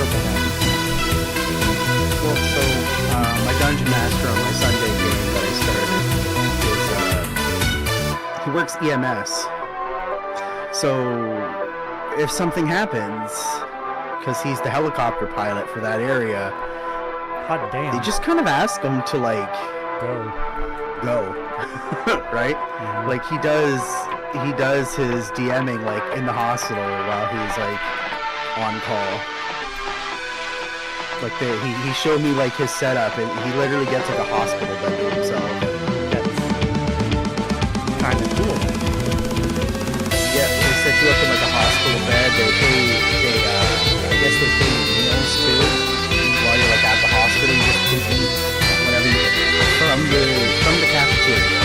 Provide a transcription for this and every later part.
terrible then? Well, so my Dungeon Master on my Sunday game that I started is he works EMS. So if something happens, because he's the helicopter pilot for that area, God damn. they just kind of ask him to like go, right? Mhm. Like he does his DMing like in the hospital while he's like on call. Like he showed me like his setup, and he literally gets like a hospital bed to himself. That's kind of cool. Yeah, they set you up in like a hospital bed. I guess they pay you meals too. While you're like at the hospital, you just can eat whatever you from the cafeteria.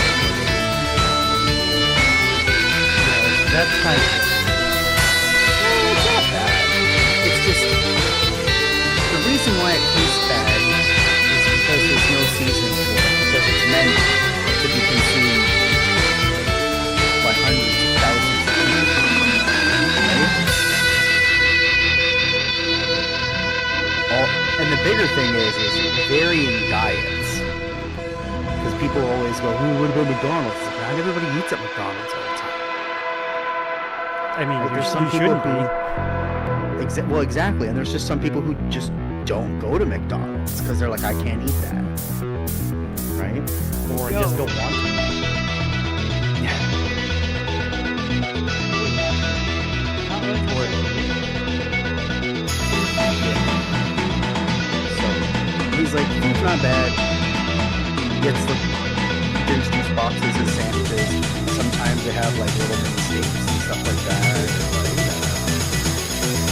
That's kind of cool. It's not bad. It's just the reason why it tastes bad is because there's no seasoning for it. Because it's meant to be consumed by hundreds of thousands of people. Right? And the bigger thing is varying diets. Because people always go, "Ooh, what about McDonald's?" It's like, not everybody eats at McDonald's all the time. I mean, Like, there's there's some some people shouldn't be. Well, exactly, and there's just some people who just don't go to McDonald's because they're like, I can't eat that, right? Or just don't want to. Yeah. So he's like, food's not bad. He gets the drinks juice boxes and sandwiches. Sometimes they have like little mini steaks and stuff like that. Or, like,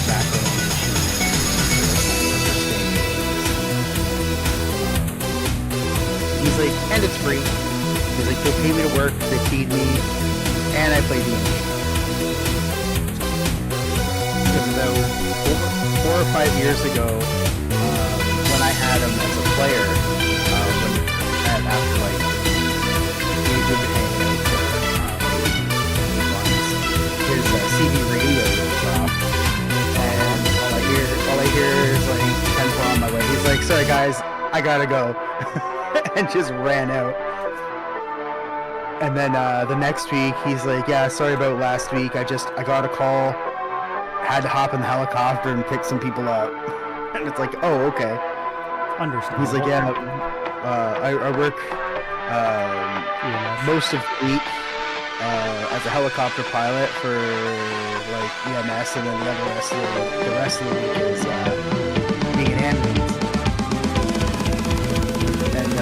macaroni and cheese. He's like, and it's free. He's like, they pay me to work, they feed me, and I play D&D. Because about 4 or 5 years ago, when I had him as a player, after like we would hang out for 8 months, his CD radio goes off, and all I hear is like 10-4 on my way. He's like, "Sorry guys, I gotta go," and just ran out. And then the next week, he's like, "Yeah, sorry about last week. I got a call, had to hop in the helicopter and pick some people up." And it's like, "Oh, okay." Understandable. He's like, "Yeah, I work most of the week as a helicopter pilot for like EMS, and then the rest of the week is being an ambulance." And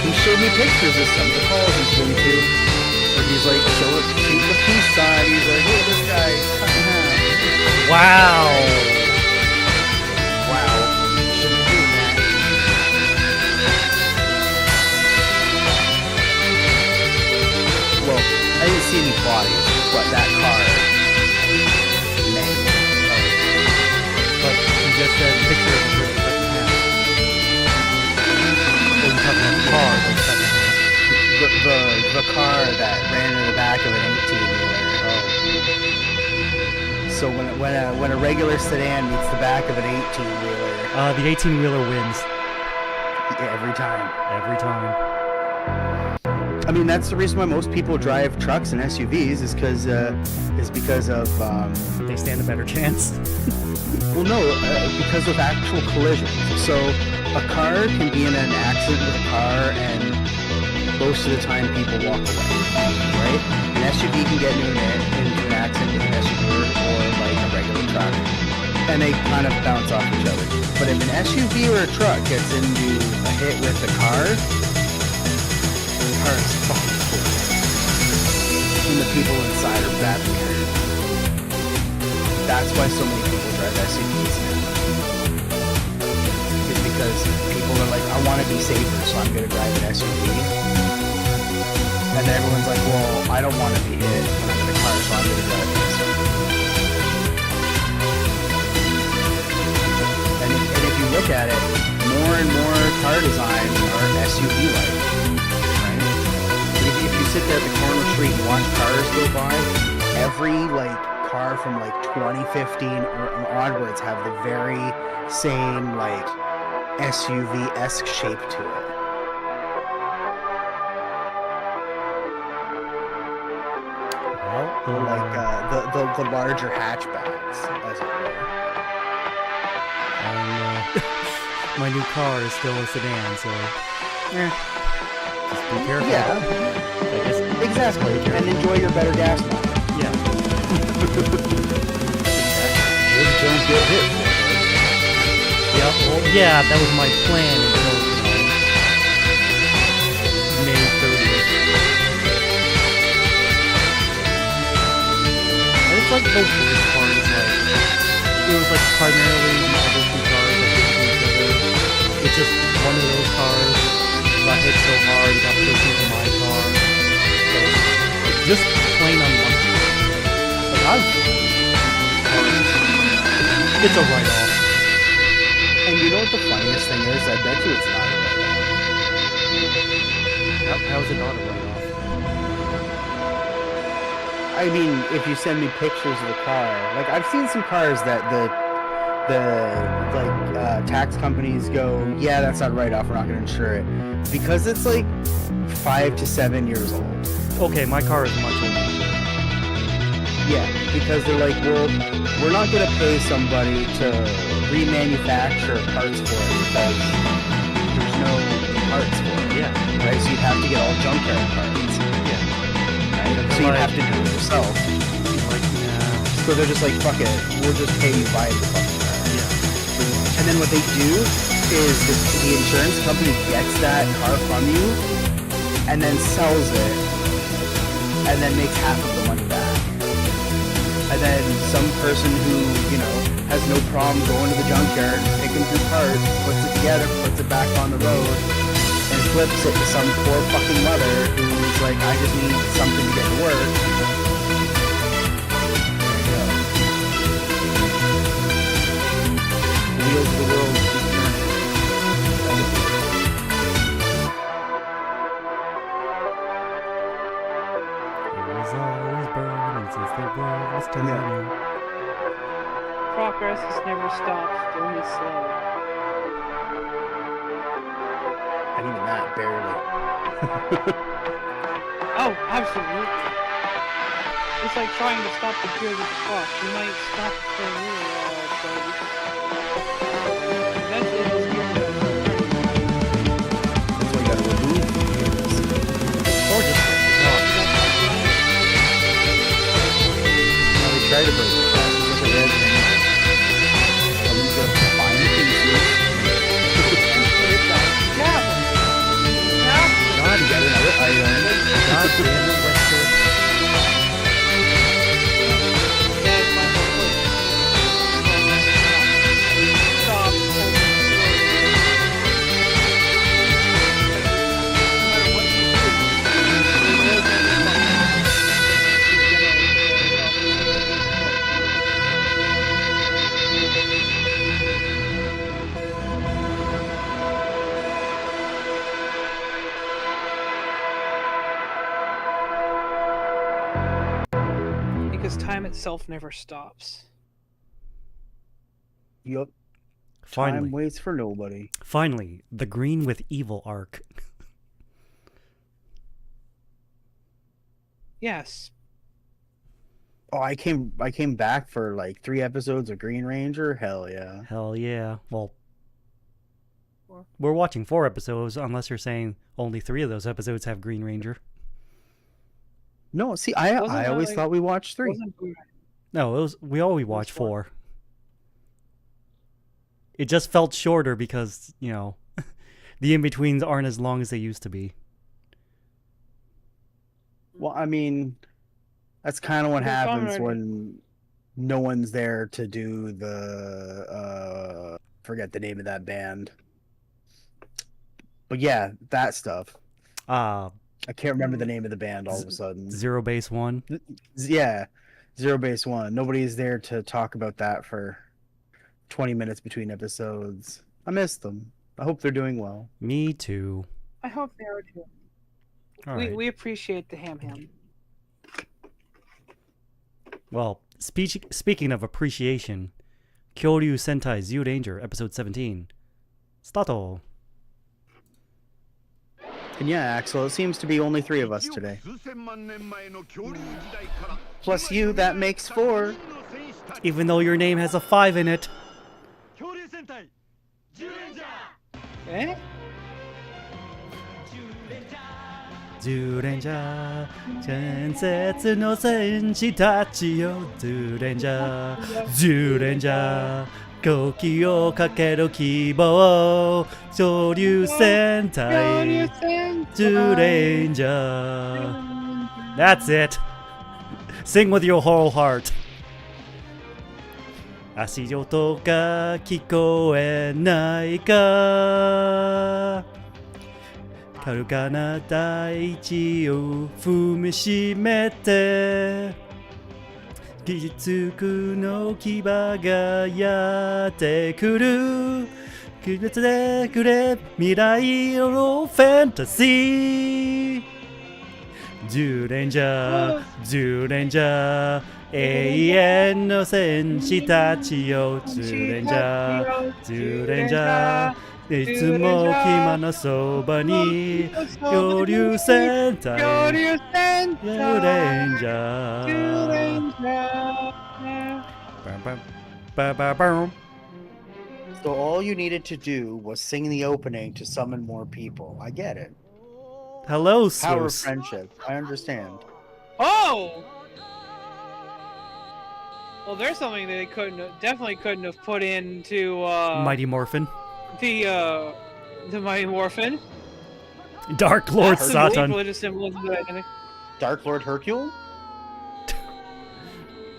he showed me pictures of some of the calls he's been to, where he's like, show the peace sign. He's like, "Oh, this guy cut in half." Wow. Shouldn't do that. Well, I didn't see any bodies, but that car, man. But you just said picture of the person cut in half. Well, you're talking about the car that's cut in half. The car that ran in the back of an 18-wheeler. Oh. So when a regular sedan meets the back of an 18-wheeler, The 18-wheeler wins. every time. Every time. I mean, that's the reason why most people drive trucks and SUVs is because of They stand a better chance. well, no, because of actual collisions. So a car can be in an accident with a car, and most of the time people walk away, right? An SUV can get into an accident with an SUV or like a regular truck, and they kind of bounce off each other. But if an SUV or a truck gets into a hit with the car is fucking cool. And the people inside are badly hurt. That's why so many people drive SUVs now. It's because people are like, I want to be safer, so I'm going to drive an SUV. And then everyone's like, well, I don't want to be hit when I'm in a car, so I'm going to drive an SUV. And if you look at it, more and more car designs are SUV-like. Right? If you sit there at the corner street and watch cars go by, every like car from like 2015 or onwards have the very same like SUV-esque shape to it. Well, Like the larger hatchbacks, as it were. my new car is still a sedan, so just be careful. Yeah, I guess exactly. And enjoy your better gas mileage. yeah. Just don't get hit. Yeah, well, yeah, that was my plan until, May 30th. And it's like the worst part is like, it was like primarily the other two cars that hit each other. It's just one of those cars got hit so hard, it got pushed into my car. So it's just plain unlucky. Like, it's a write-off. And you know what the funniest thing is? I bet you it's not a write-off. How is it not a write-off? I mean, if you send me pictures of the car, like I've seen some cars that tax companies go, yeah, that's not write-off, we're not going to insure it, because it's like 5 to 7 years old. Okay, my car is much older. Yeah, because they're like, well, we're not going to pay somebody to remanufacture parts for it because there's no parts for it. Yeah. Right? So you'd have to get all junkyard parts. Yeah. Right? So you'd have to do it yourself. Like, nah. So they're just like, fuck it, we'll just pay you buy the fucking car. Yeah. And then what they do is the insurance company gets that car from you and then sells it and then makes half of the money back. And then some person who, has no problem going to the junkyard, picking through parts, puts it together, puts it back on the road, and flips it to some poor fucking mother who's like, I just need something to get to work. There you go. The wheels of the world keep turning. It was always burning since the world was turning. Progress has never stopped, only slow. And even that, barely. Oh, absolutely. It's like trying to stop the gears of the clock. You might stop it for a little while, but eventually it's going to That's why you gotta remove the wheels. Or just break it off. Now we try to break the classes with the red ring. Someone's gonna find the pieces. and put it back together. God, you got another item. God damn it, Lester. That's my whole point. Stop holding it no matter what you do, it will be because time itself never stops. Yup. Finally. Time waits for nobody. Finally, the Green with Evil arc. Yes. Oh, I came back for like 3 episodes of Green Ranger. Hell yeah. Hell yeah. Well, Four. we're watching 4 episodes, unless you're saying only 3 of those episodes have Green Ranger. No, see, I Wasn't that, always like- thought we watched 3. No, we always watch 4. 4. It just felt shorter because, the in-betweens aren't as long as they used to be. Well, I mean, that's kind of what Well, happens Conrad- when no one's there to do the forget the name of that band. But yeah, that stuff. I can't remember the name of the band all of a sudden. Zero Base 1. Yeah, Zero Base 1. Nobody's there to talk about that for 20 minutes between episodes. I miss them. I hope they're doing well. Me too. I hope they are too. All right. We appreciate the ham. Well, Speaking of appreciation, Kyouryuu Sentai Zyuranger episode 17. Stato. And yeah, Axel, it seems to be only 3 of us today. Plus you, that makes 4. Even though your name has a 5 in it. Eh? Zyuranger, 伝説の戦士たちよ Zyuranger, Zyuranger 時をかける希望恐竜戦隊 Zyuranger. That's it. Sing with your whole heart. 足音が聞こえないか遥かな大地を踏みしめて技術の牙がやってくるくれてくれ未来のファンタジーZyuranger, Zyuranger 永遠の戦士たちよ Zyuranger, Zyuranger いつも君のそばに恐竜戦隊 Zyuranger. So all you needed to do was sing the opening to summon more people. I get it. Hello, Power of Swoos. friendship. I understand. Oh! Well, there's something that they definitely couldn't have put into Mighty Morphin. The Mighty Morphin. Dark Lord Some Satan. religious symbolism that I think. Dark Lord Hercule?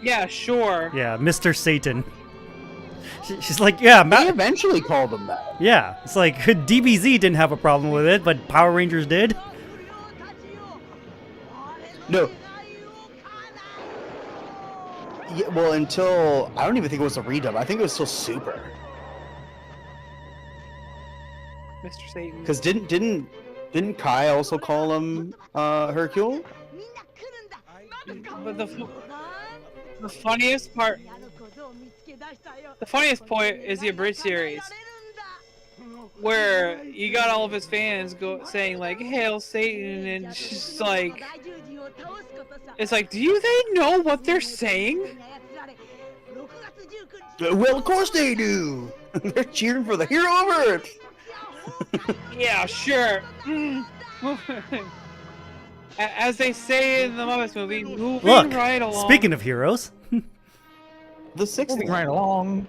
Yeah, sure. Yeah, Mr. Satan. She's like, yeah, They eventually called him that. yeah. It's like DBZ didn't have a problem with it, but Power Rangers did. No. Yeah, well, until I don't even think it was a redub. I think it was still Super. Mr. Satan. Because didn't Kai also call him Hercule? But the funniest part, the funniest point is the abridged series, where you got all of his fans saying like "Hail Satan," and it's just like, it's like, do they know what they're saying? Well, of course they do. They're cheering for the hero of Earth. Yeah, sure. As they say in the Muppets movie, moving Look, right along. speaking of heroes, The 6th Moving right along.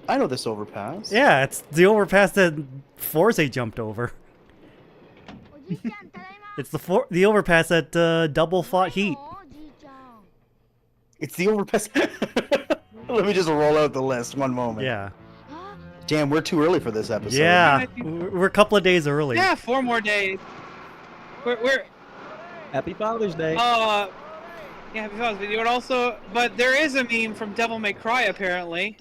I know this overpass. yeah, it's the overpass that Forze jumped over. It's the overpass that Double fought Heat. It's the overpass. Let me just roll out the list. One moment. Yeah, Damn, we're too early for this episode. yeah, we're a couple of days early. Yeah, 4 more days. We're Happy Father's Day. yeah, happy Father's Day. But there is a meme from Devil May Cry apparently.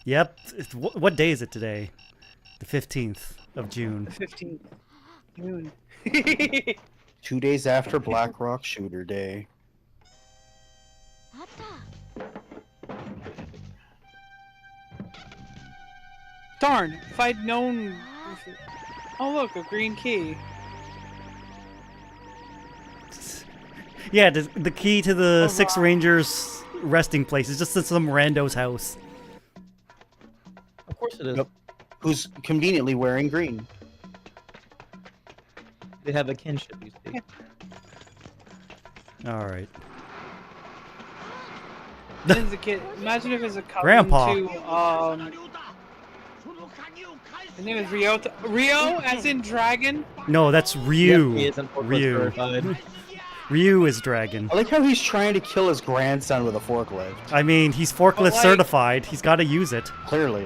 Yep. What day is it today? The 15th of June. 15th June. 2 days after Black Rock Shooter Day. Darn! If I'd known. Oh look, a green key. Yeah, the key to the 6 Rangers resting place is just at some rando's house. Of course it is. Yep. Who's conveniently wearing green. They have a kinship, you see. All right. As a kid, imagine if it's a cousin Grandpa. to his name is Rio. Rio, as in dragon. No, that's Ryu. Yes, he is, unfortunately Ryu. verified. Ryu is dragon. I like how he's trying to kill his grandson with a forklift. I mean, he's forklift But, like- certified. He's got to use it. Clearly.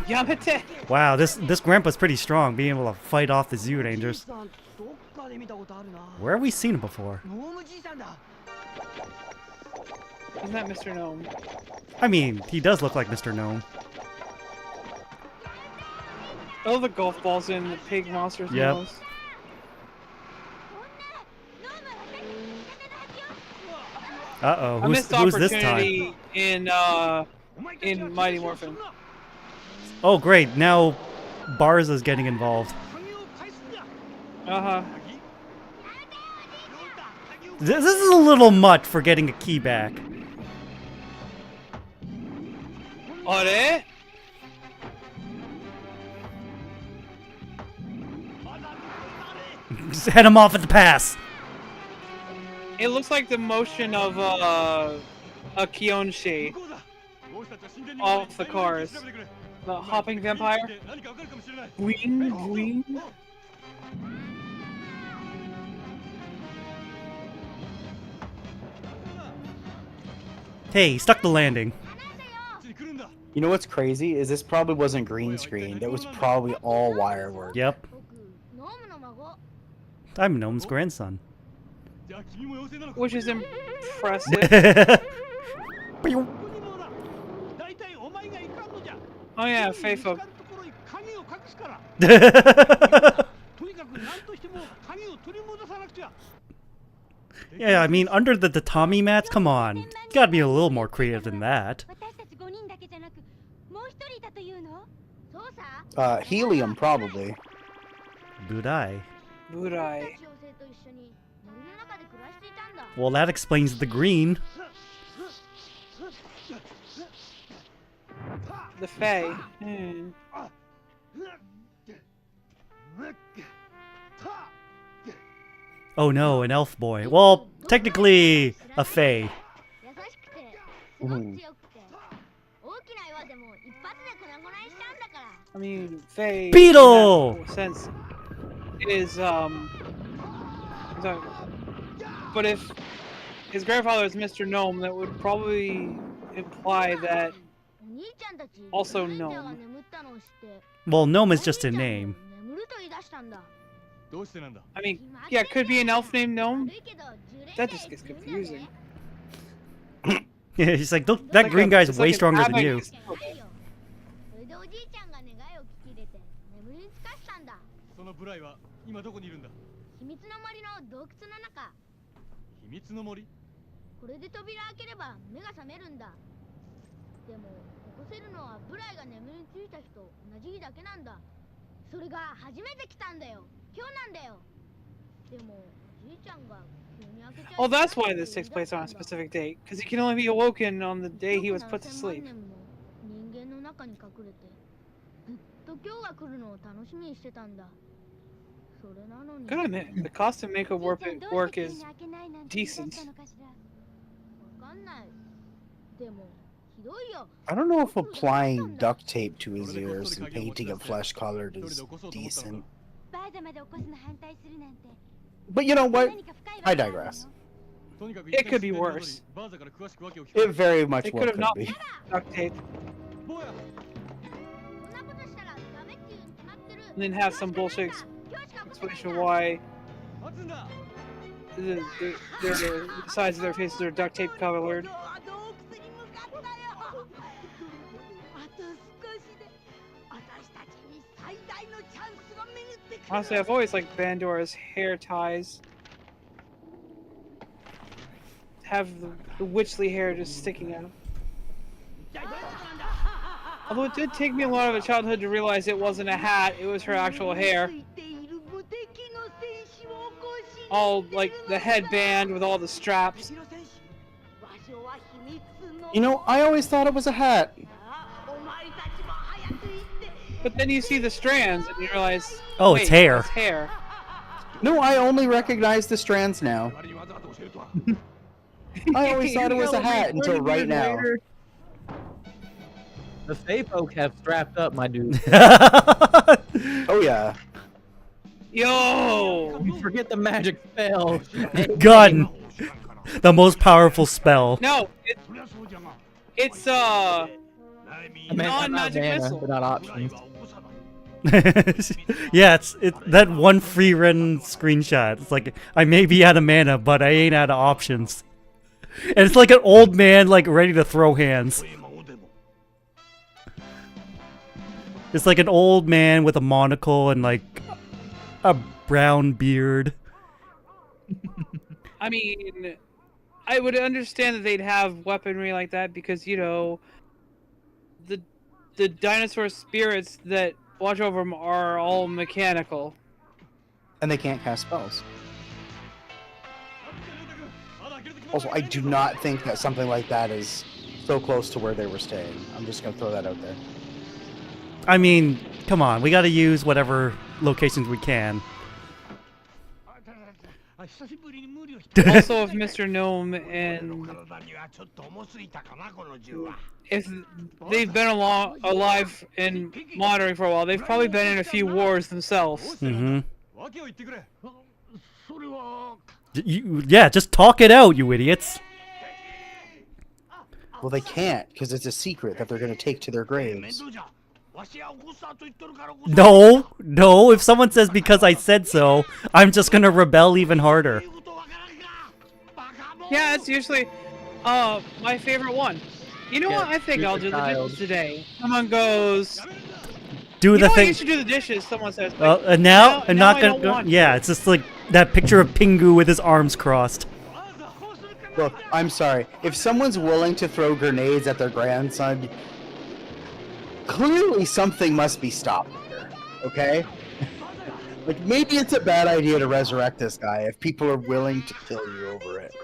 Yamete. Wow, this grandpa's pretty strong, being able to fight off the Zyurangers. Where have we seen him before? Isn't that Mr. Gnome? I mean, he does look like Mr. Gnome. I love the golf balls in the pig monsters. Yep. Nose. Uh-oh, I missed who's this time? opportunity in Mighty Morphin. Oh, great, now Barza's getting involved. Uh-huh. This is a little much for getting a key back. Are? Just head him off at the pass. It looks like the motion of a Kyouryuu off the cars. The hopping vampire. Wing, wing. Hey, he stuck the landing. You know what's crazy? Is this probably wasn't green screen. That was probably all wire work. Yep. I'm Gnome's grandson. Which is impressive. Oh yeah, Faithful. Yeah, I mean, under the tatami mats, come on. You gotta be a little more creative than that. Helium, probably. Budai. Budai. Well, that explains the green. The Fae. Hmm. Oh no, an elf boy. Well, technically, a fae. I mean, Fae. Beetle! In that sense is but if his grandfather is Mr. Gnome, that would probably imply that also Gnome. Well, gnome is just a name. I mean, yeah, it could be an elf named Gnome. That just gets confusing. Yeah, he's like, look, that green guy's way stronger than you. Oh, that's why this takes place on a specific date, because he can only be awoken on the day he was put to sleep. Gotta admit, the costume makeup work is decent. I don't know if applying duct tape to his ears and painting it flesh colored is decent. But you know what? I digress. It could be worse. It very much It well could have could not be. duct tape. And then have some bullshit explanation why the sides of their faces are duct tape colored. Honestly, I've always liked Bandora's hair ties. Have the witchly hair just sticking out. Although it did take me a lot of a childhood to realize it wasn't a hat, it was her actual hair. All, like, the headband with all the straps. You know, I always thought it was a hat. But then you see the strands and you realize, Oh, wait, it's hair. It's hair. No, I only recognize the strands now. I always thought it was a hat until right now. The Fae folk have strapped up, my dude. Oh yeah. Yo! You forget the magic spell. Gun! The most powerful spell. No, it's I meant not non-magic mana, missile. but not options. Yeah, it's that one free run screenshot. It's like, I may be out of mana, but I ain't out of options. And it's like an old man, like, ready to throw hands. It's like an old man with a monocle and like a brown beard. I mean, I would understand that they'd have weaponry like that because, you know, the dinosaur spirits that watch over them are all mechanical. And they can't cast spells. Also, I do not think that something like that is so close to where they were staying. I'm just going to throw that out there. I mean, come on, we gotta use whatever locations we can. Also, if Mr. Gnome and if they've been alive and monitoring for a while, they've probably been in a few wars themselves. Mm-hmm. Yeah, just talk it out, you idiots. Well, they can't, because it's a secret that they're going to take to their graves. No, no, if someone says because I said so, I'm just gonna rebel even harder. Yeah, it's usually my favorite one. You know what? I think I'll do the dishes today. Someone goes, Do the I thing. used to do the dishes. Someone says, like, And now I'm now not I gonna don't go. want to. Yeah, it's just like that picture of Pingu with his arms crossed. Look, I'm sorry. If someone's willing to throw grenades at their grandson, clearly something must be stopped here, okay? Like, maybe it's a bad idea to resurrect this guy if people are willing to kill you over it.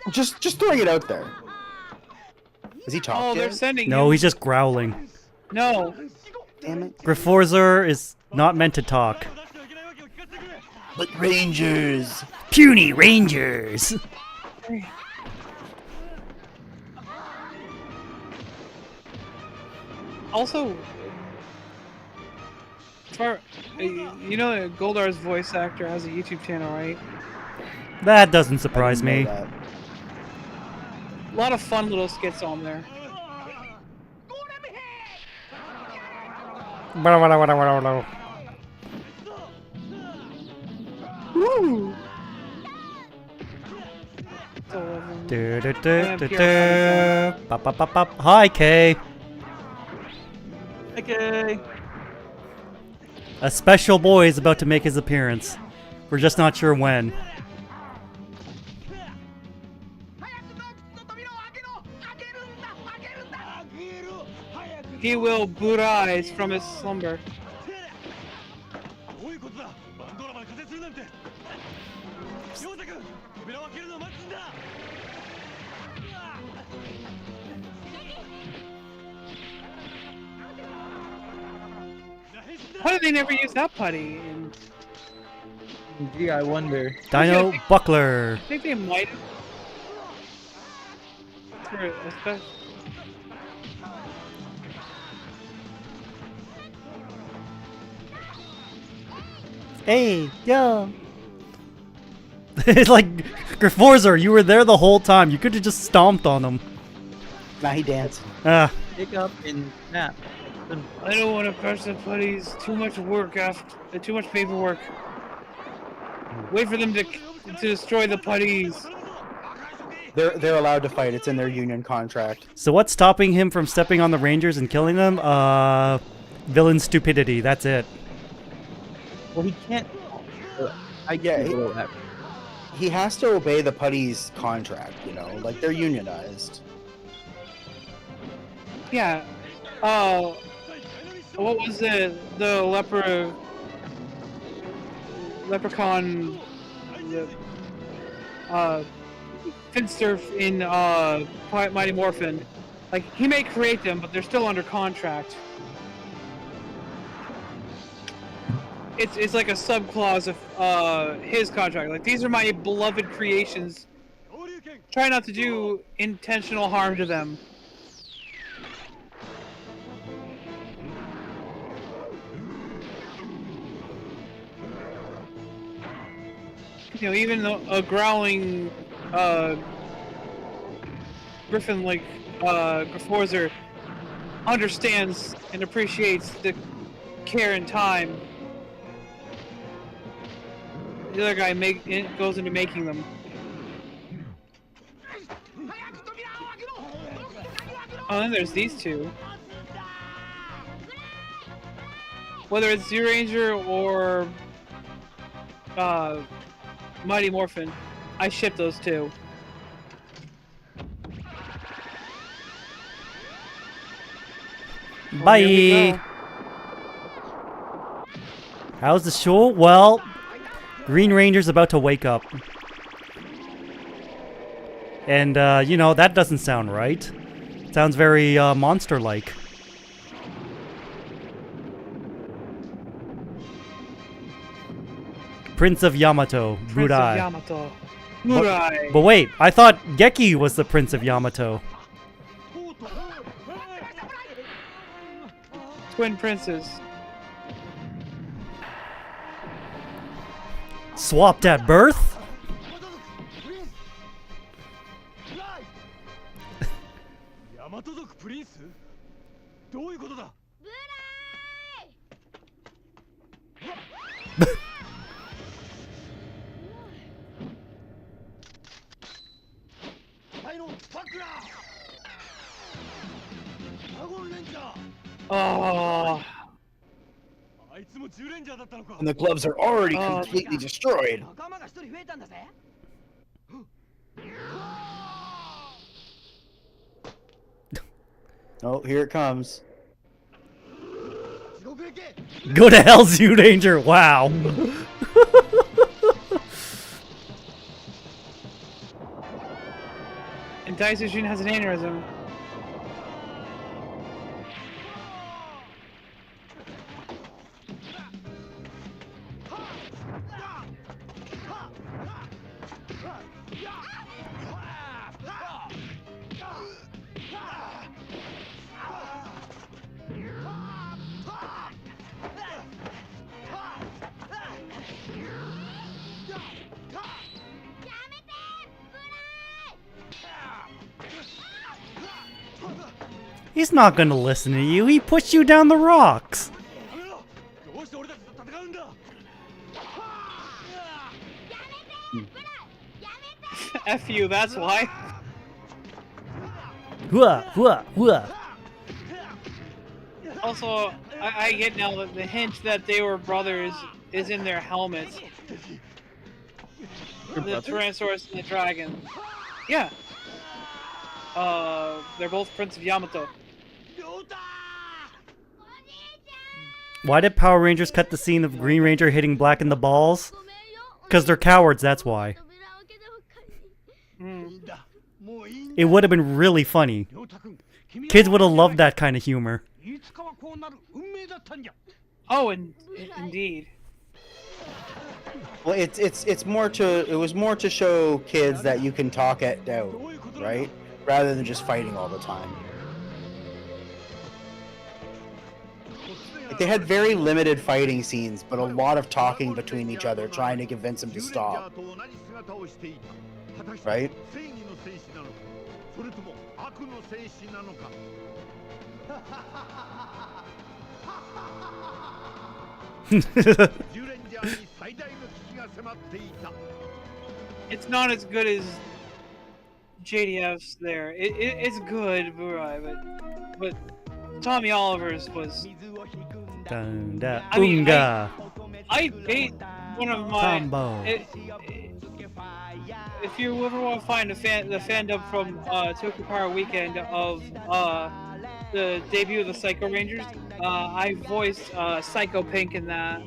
Just throwing it out there. Is he talking? Oh, they're sending No, you. he's just growling. No. Damn it. Griforzer is not meant to talk. But Rangers! Puny Rangers! Also, you know that Goldar's voice actor has a YouTube channel, right? That doesn't surprise I didn't me. know that. A lot of fun little skits on there. Woo! Hi, Kay. Okay. A special boy is about to make his appearance. We're just not sure when. He will rise from his slumber. Why did they never use that putty? Gee, I wonder. Dino Buckler. I think they might have. For a special. Hey, yo. It's like, Griforzer, you were there the whole time. You could have just stomped on him. Now he dancing. Ah. Pick up and snap. I don't want to press the putties. Too much work after. Too much paperwork. Wait for them to destroy the putties. They're allowed to fight. It's in their union contract. So what's stopping him from stepping on the Rangers and killing them? Villain stupidity. That's it. Well, he can't. Yeah, he has to obey the putties contract, you know? Like, they're unionized. Yeah. What was it? The leprechaun. Finster in Mighty Morphin. Like, he may create them, but they're still under contract. It's like a subclause of his contract. Like, these are my beloved creations. Try not to do intentional harm to them. You know, even though a growling griffin like Griforzer understands and appreciates the care and time the other guy goes into making them. Oh, and there's these two. Whether it's Zyuranger or Mighty Morphin, I ship those two. Bye. Here we go. How's the show? Well, Green Ranger's about to wake up. And, you know, that doesn't sound right. It sounds very, monster-like. Prince of Yamato, Prince Budai. of Yamato. Budai. But wait, I thought Geki was the Prince of Yamato. Twin princes. Swapped at birth? Oh. And the gloves are already Oh, completely destroyed. Oh, here it comes. Go to hell, Zyuranger! Wow. And Daisujin has an aneurysm. He's not gonna listen to you. He pushed you down the rocks. F you, that's why. Hua, hua, hua. Also, I get now that the hint that they were brothers is in their helmets. The Tyrannosaurus and the dragon. Yeah. They're both Prince of Yamato. Why did Power Rangers cut the scene of Green Ranger hitting Black in the balls? Because they're cowards, that's why. It would have been really funny. Kids would have loved that kind of humor. Oh, indeed. Well, it was more to show kids that you can talk it out, right? Rather than just fighting all the time. Like, they had very limited fighting scenes, but a lot of talking between each other, trying to convince them to stop. Right? It's not as good as JDF's there. It's good, but Tommy Oliver's was. Dunda, I mean, unga, I hate one of my. combo. If you ever want to find the fandom from Tokyo Power Weekend of the debut of the Psycho Rangers, I voiced Psycho Pink in that.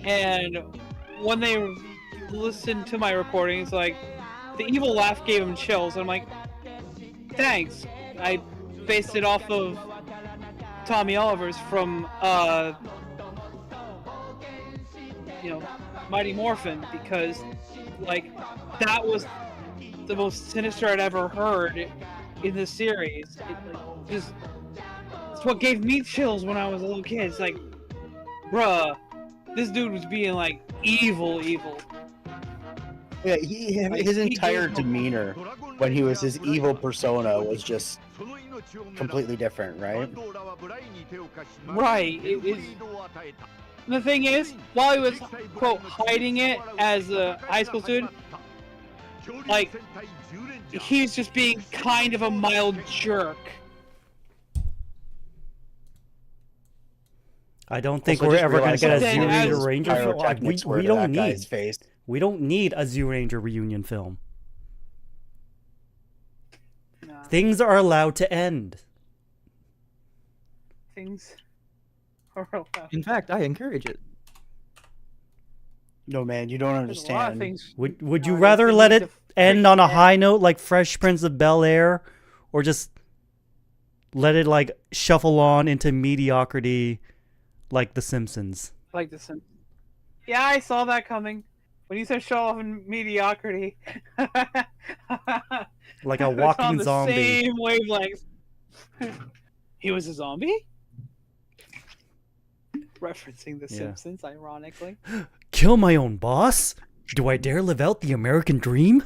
And when they listened to my recordings, like, the evil laugh gave them chills. I'm like, thanks. I based it off of Tommy Oliver's from, you know, Mighty Morphin, because, like, that was the most sinister I'd ever heard in the series. It's what gave me chills when I was a little kid. It's like, bruh, this dude was being, like, evil. Yeah, his entire demeanor when he was his evil persona was just completely different, right? Right. The thing is, while he was, quote, hiding it as a high school student, like, he's just being kind of a mild jerk. I don't think Also, we're just ever gonna realize get a that Zyuranger as Ranger film. pyrotechnics were We to don't that guy's need. face. We don't need a Zyuranger reunion film. Nah, Things are allowed to end. things are allowed. In fact, I encourage it. No, man, you don't There's a lot of understand. things. Would you nowadays rather that let need it to end on a freaking high end. note like Fresh Prince of Bel-Air, or just let it like shuffle on into mediocrity like The Simpsons? Like the Simpsons. Yeah, I saw that coming. When you said show off in mediocrity. Like a I was walking on the zombie. Same wavelength. He was a zombie? Referencing The Yeah. Simpsons, ironically. Kill my own boss? Do I dare live out the American dream?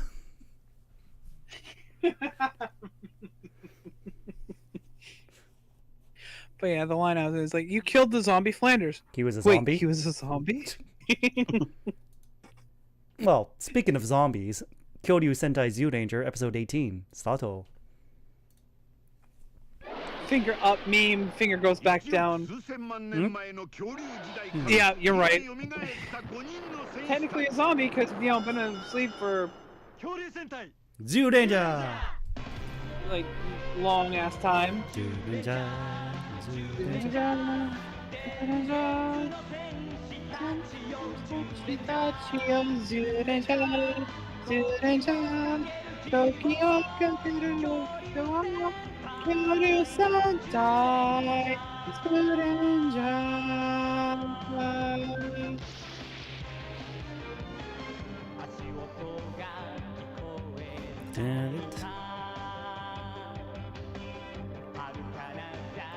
But yeah, the line out is like, you killed the zombie Flanders. He was a Wait, zombie? he was a zombie? Well, speaking of zombies, Kyouryuu Sentai Zyuranger, episode 18, Sato. Finger up meme, finger goes back down. Yeah, you're right. Technically a zombie because, been asleep for, Zyuranger! like, long ass time. Zyuranger,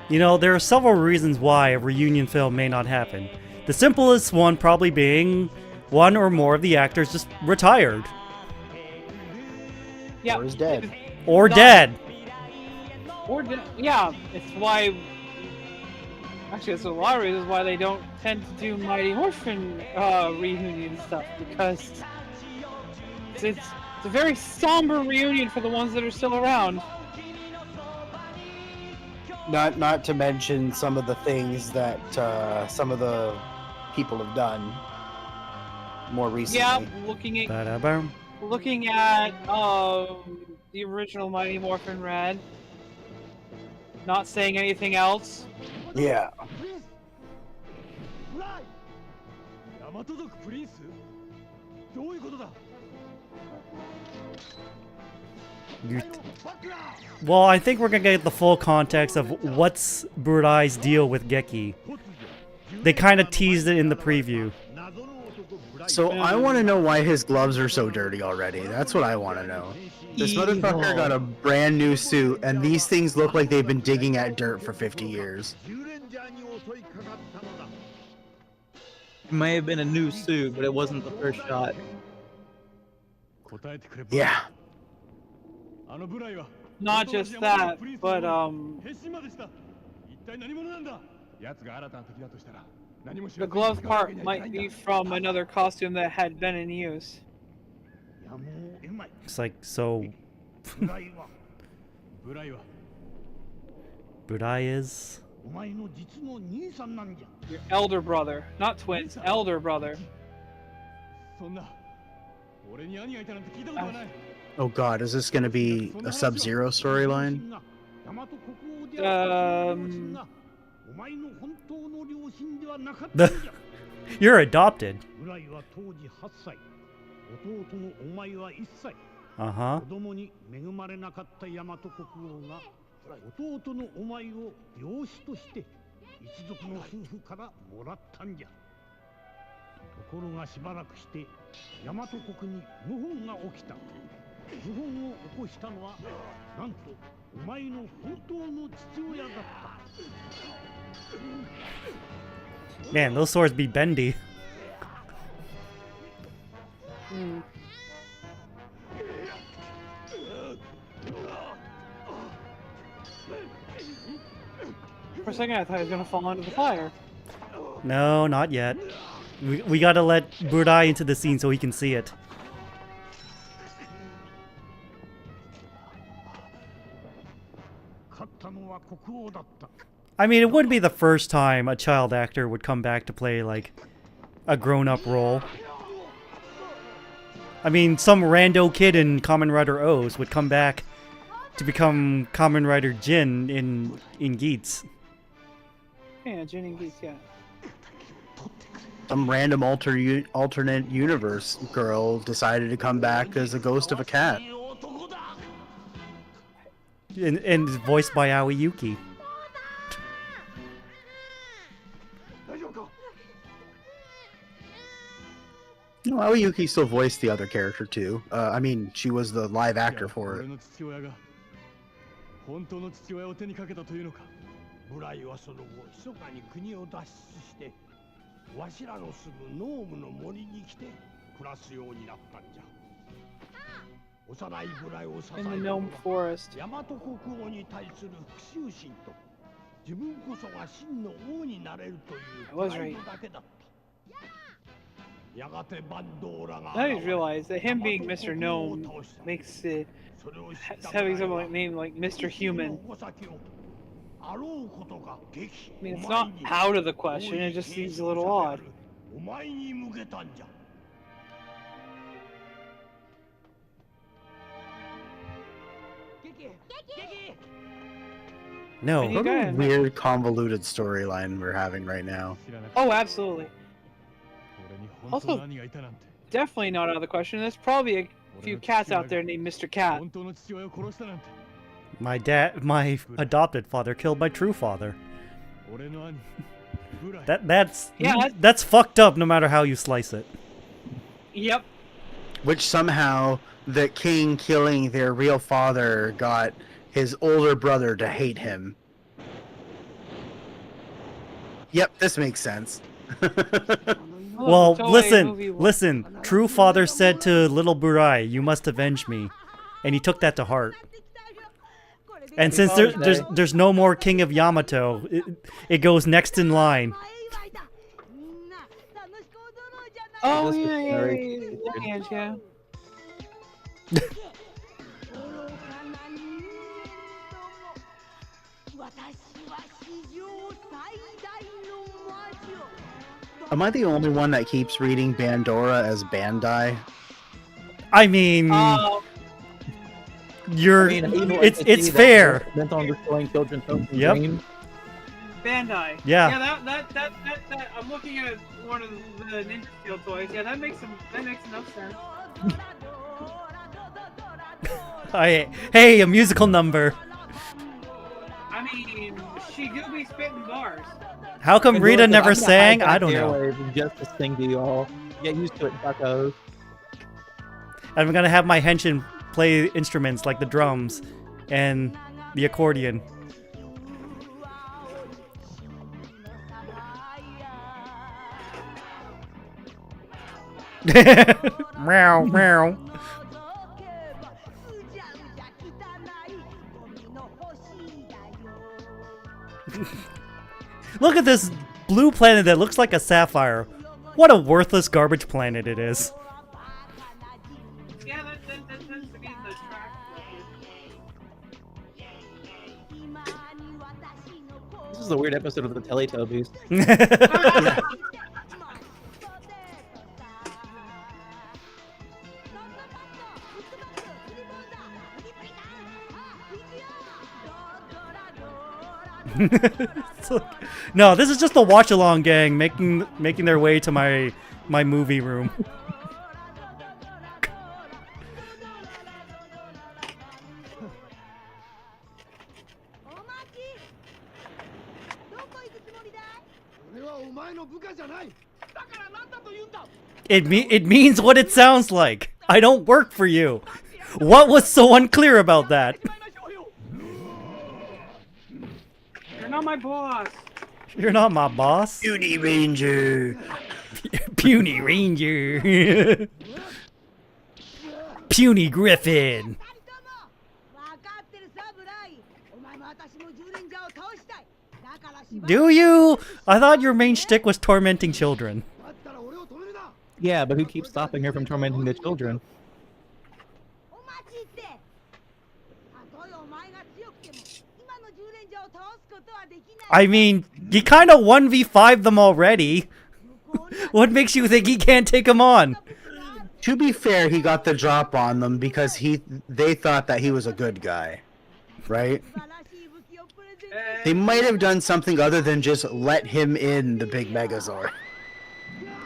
You know, there are several reasons why a reunion film may not happen. The simplest one probably being one or more of the actors just retired. Yeah. Or is dead. Or Not- dead. Yeah, it's why. Actually, it's a lot of reasons why they don't tend to do Mighty Morphin reunion stuff, because it's a very somber reunion for the ones that are still around. Not to mention some of the things that some of the people have done more recently. Yeah, looking at the original Mighty Morphin Red, not saying anything else. Yeah. Well, I think we're gonna get the full context of what's Buradai's deal with Geki. They kind of teased it in the preview. So I want to know why his gloves are so dirty already. That's what I want to know. This motherfucker got a brand new suit, and these things look like they've been digging at dirt for 50 years. It may have been a new suit, but it wasn't the first shot. Yeah. Not just that, but the glove part might be from another costume that had been in use. It's like, so Buradai is... Your elder brother, not twins, elder brother. Oh god, is this gonna be a Sub-Zero storyline? You're adopted. Uh-huh. 弟のお前を養子として一族の夫婦からもらったんじゃ。ところがしばらくして大和国に謀反が起きた。謀反を起こしたのはなんとお前の本当の父親だった。Man, those swords be bendy. For a second, I thought he was gonna fall into the fire. No, not yet. We gotta let Buradai into the scene so he can see it. I mean, it wouldn't be the first time a child actor would come back to play, like, a grown-up role. I mean, some rando kid in Kamen Rider O's would come back to become Kamen Rider Jin in Geats. Yeah, Jin and Geese, yeah. Some random alternate universe girl decided to come back as a ghost of a cat. And voiced by Aoi Yuki. No, Aoi Yuki still voiced the other character too. I mean, she was the live actor for it. 本当の父親を手にかけたというのか。ブライはその後、密かに国を脱出して、わしらの住むノームの森に来て暮らすようになったんじゃ。幼いブライを支えるのは、大和国王に対する復讐心と、自分こそが真の王になれるというプライドだけだった。 I just realized that him being Mr. Gnome makes it having someone named like Mr. Human. I mean, it's not out of the question, it just seems a little odd. No. What a weird, convoluted storyline we're having right now. Oh, absolutely. Also, definitely not out of the question. There's probably a few cats out there named Mr. Cat. My adopted father killed my true father. That's fucked up no matter how you slice it. Yep. Which somehow the king killing their real father got his older brother to hate him. Yep, this makes sense. Well, listen. True father said to little Burai, "You must avenge me," and he took that to heart. And since there's no more King of Yamato, it goes next in line. Oh yeah. Am I the only one that keeps reading Bandora as Bandai? I mean, it's fair. Meant on destroying children's hopes and Yep. dreams. Bandai. Yeah. Yeah, that I'm looking at one of the Ninja Steel toys. Yeah, that makes enough sense. Hey, a musical number. I mean, Shigubi spitting bars. How come Rita never sang? I don't know. Just to sing to y'all. Get used to it, buckos. I'm gonna have my henshin play instruments like the drums and the accordion. Meow, meow. Look at this blue planet that looks like a sapphire. What a worthless garbage planet it is. Yeah, that tends to be the track. This is a weird episode of the Teletubbies. No, this is just the Watchalong gang making their way to my movie room. It means what it sounds like. I don't work for you. What was so unclear about that? You're not my boss. You're not my boss. Puny Ranger. Puny Ranger. Puny Griffin. Do you? I thought your main shtick was tormenting children. Yeah, but who keeps stopping her from tormenting the children? I mean, he kind of 1v5 them already. What makes you think he can't take them on? To be fair, he got the drop on them because they thought that he was a good guy, right? They might have done something other than just let him in the big Megazord.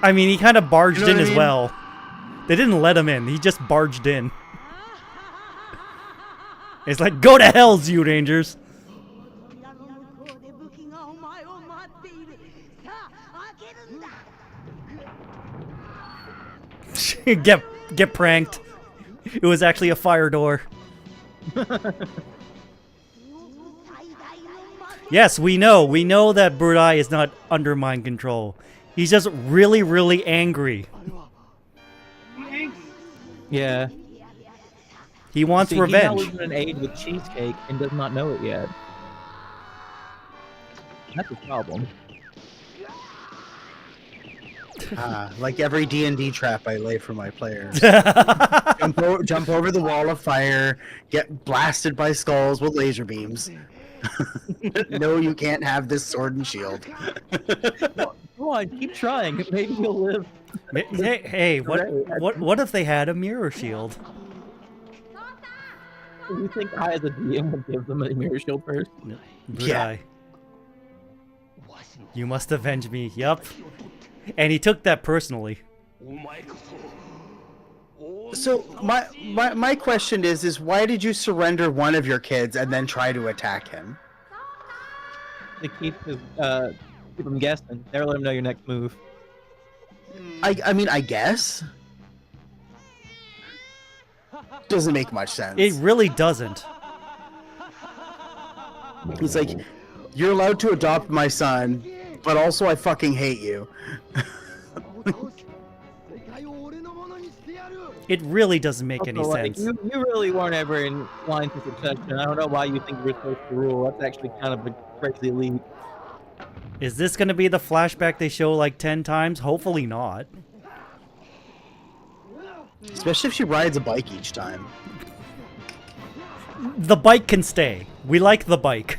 I mean, he kind of barged You know in what I as mean? well. They didn't let him in. He just barged in. It's like, go to hell, Zyurangers. Get pranked. It was actually a fire door. Yes, we know. We know that Burai is not under mind control. He's just really, really angry. Yeah. He wants See, revenge. He now lives in an age with cheesecake and does not know it yet. That's a problem. Like every D&D trap I lay for my players. jump over the wall of fire, get blasted by skulls with laser beams. No, you can't have this sword and shield. Come on, keep trying. Maybe you'll live. Hey, what if they had a mirror shield? You think I, as a DM, would give them a mirror shield first? Yeah. You must avenge me. Yup. And he took that personally. So my question is why did you surrender one of your kids and then try to attack him? To keep them guessing. Never let them know your next move. I mean, I guess. Doesn't make much sense. It really doesn't. It's like, you're allowed to adopt my son, but also I fucking hate you. It really doesn't make any Also, like, sense. you really weren't ever in line to succession. I don't know why you think you were supposed to rule. That's actually kind of a crazy leap. Is this going to be the flashback they show like 10 times? Hopefully not. Especially if she rides a bike each time. The bike can stay. We like the bike.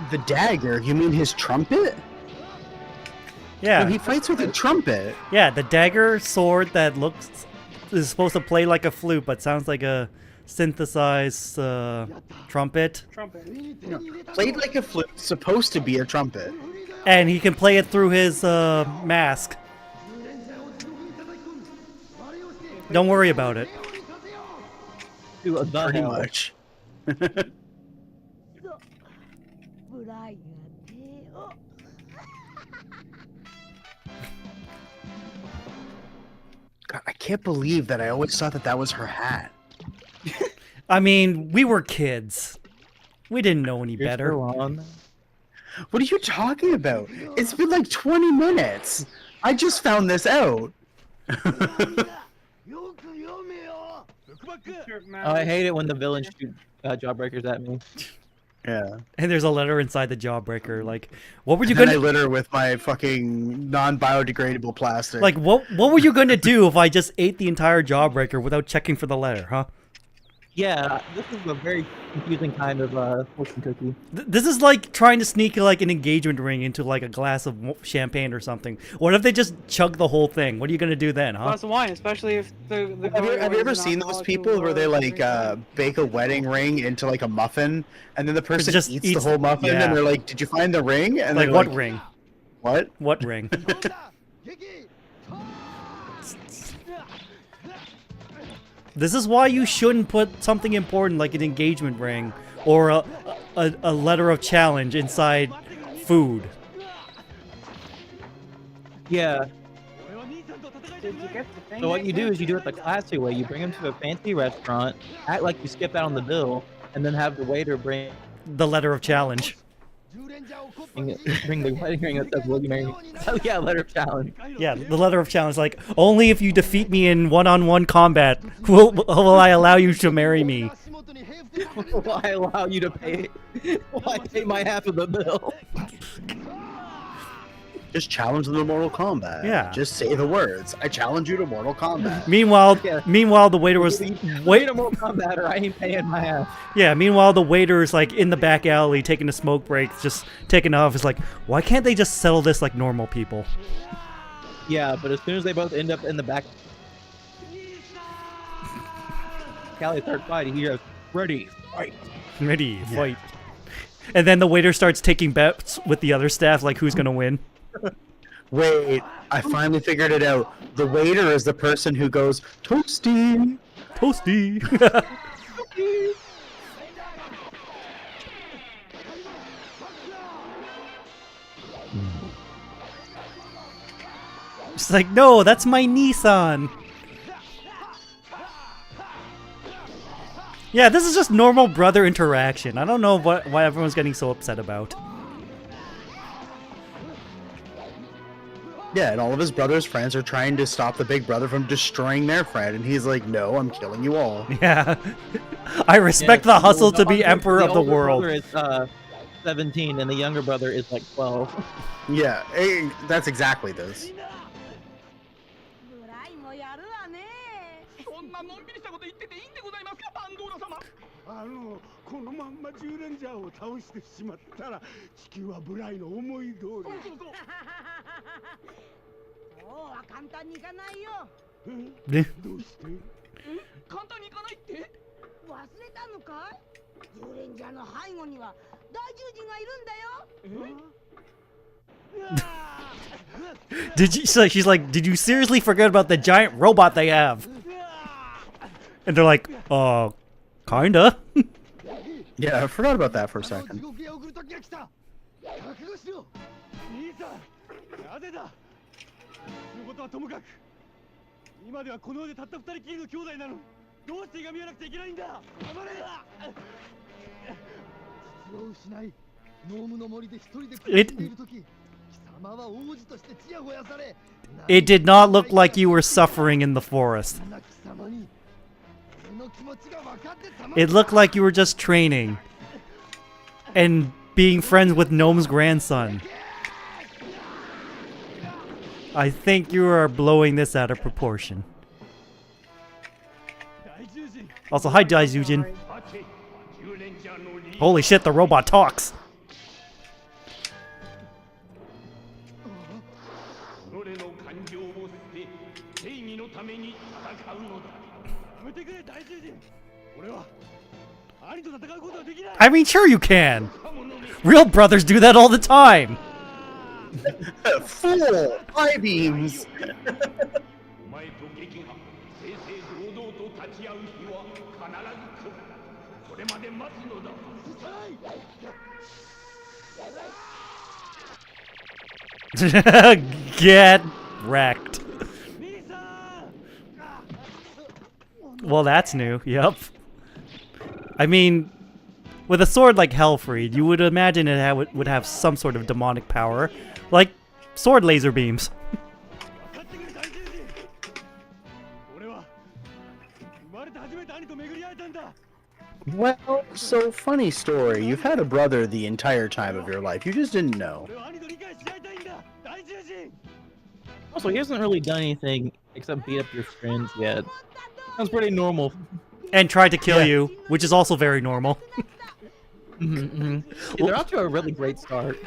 The dagger? You mean his trumpet? Yeah. No, he fights with a trumpet. Yeah, the dagger sword that is supposed to play like a flute but sounds like a synthesized trumpet. Played like a flute, supposed to be a trumpet. And he can play it through his mask. Don't worry about it. Pretty much. God, I can't believe that I always thought that was her hat. I mean, we were kids. We didn't know any better. What are you talking about? It's been like 20 minutes. I just found this out. Oh, I hate it when the villains shoot jawbreakers at me. Yeah. And there's a letter inside the jawbreaker. Like, what were you And gonna? I litter with my fucking non-biodegradable plastic. Like, what were you gonna do if I just ate the entire jawbreaker without checking for the letter, huh? Yeah, this is a very confusing kind of fortune cookie. This is like trying to sneak like an engagement ring into like a glass of champagne or something. What if they just chug the whole thing? What are you gonna do then, huh? Glass of wine, especially if the Have you ever seen those people where they like bake a wedding ring into like a muffin, and then the person just eats eats- the whole muffin, yeah. and they're like, "Did you find the ring?" And Like they're what like, ring? What? What ring? This is why you shouldn't put something important like an engagement ring or a letter of challenge inside food. Yeah. Did you get the thing? So what you do is you do it the classy way. You bring them to a fancy restaurant, act like you skip out on the bill, and then have the waiter bring The letter of challenge. the wedding ring that says, "Will you marry me?" Oh yeah, letter of challenge. Yeah, the letter of challenge, like, only if you defeat me in one-on-one combat will I allow you to marry me. Will I allow you to pay? Will I pay my half of the bill? Just challenge them to Mortal Kombat. Yeah. Just say the words. I challenge you to Mortal Kombat. Meanwhile, Yeah. meanwhile, the waiter was Wait a Mortal Kombat or I ain't paying my ass. Yeah, meanwhile, the waiter is like in the back alley taking a smoke break, just taking off. It's like, why can't they just settle this like normal people? Yeah, but as soon as they both end up in the back, Callie starts fighting. He goes, ready, fight. Ready, fight. And then the waiter starts taking bets with the other staff, like who's gonna win. Wait, I finally figured it out. The waiter is the person who goes, Toasty! Toasty. It's like, no, that's my Nissan. Yeah, this is just normal brother interaction. I don't know why everyone's getting so upset about. Yeah, and all of his brother's friends are trying to stop the big brother from destroying their friend, and he's like, no, I'm killing you all. Yeah. I respect the hustle to be emperor of the older world. brother is 17 and the younger brother is like 12. Yeah, that's exactly this. ブライもやるわね。そんなのんびりしたこと言ってていいんでございますか、バンドーラ様。このまんま10レンジャーを倒してしまったら地球はブライの思い通り。そうそうそう。そうは簡単にいかないよ。ねどうして簡単にいかないって？忘れたのかい？10レンジャーの背後には大獣人がいるんだよ。Did you? So she's like, did you seriously forget about the giant robot they have? And they're like, kinda. Yeah, I forgot about that for a second. 地獄へ送る時が来た。覚悟しろ。兄さん、なぜだ。のことはともかく、今ではこの世でたった2人きりの兄弟なの。どうしていがみ合わなくちゃいけないんだ。頑張れ。父を失い、ノームの森で一人で暮らしている時。It did not look like you were suffering in the forest. It looked like you were just training and being friends with Gnome's grandson. I think you are blowing this out of proportion. Also, hi, Daijujin. Holy shit, the robot talks. I mean, sure you can. Real brothers do that all the time. Fool! Eye beams! Get wrecked. Well, that's new. Yep. I mean, with a sword like Hellfried, you would imagine it would have some sort of demonic power, like sword laser beams. Well, so funny story. You've had a brother the entire time of your life. You just didn't know. Also, he hasn't really done anything except beat up your friends yet. Sounds pretty normal. And tried to kill you, which is also very normal. Yeah, they're off to a really great start.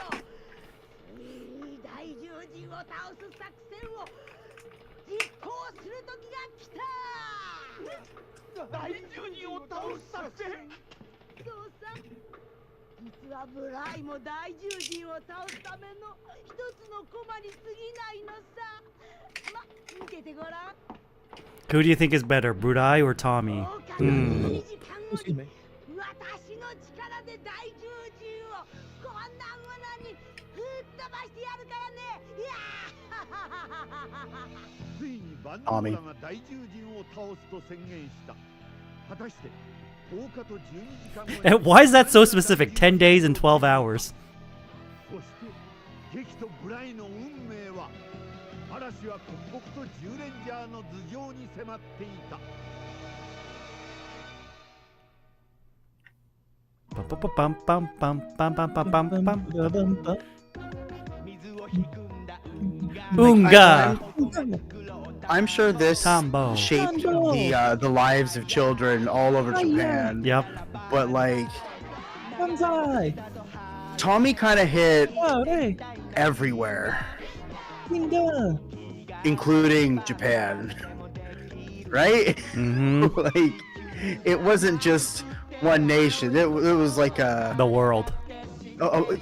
Who do you think is better, Brudai or Tommy? Excuse me. Tommy. And why is that so specific? 10 days and 12 hours. Unga. I'm sure this Tambo. shaped the lives of children all over Japan. Yep. But like, Banzai. Tommy kind of hit Oh, hey. everywhere, Kinga. including Japan. Right? Mm-hmm. Like, it wasn't just one nation. It was like a The world.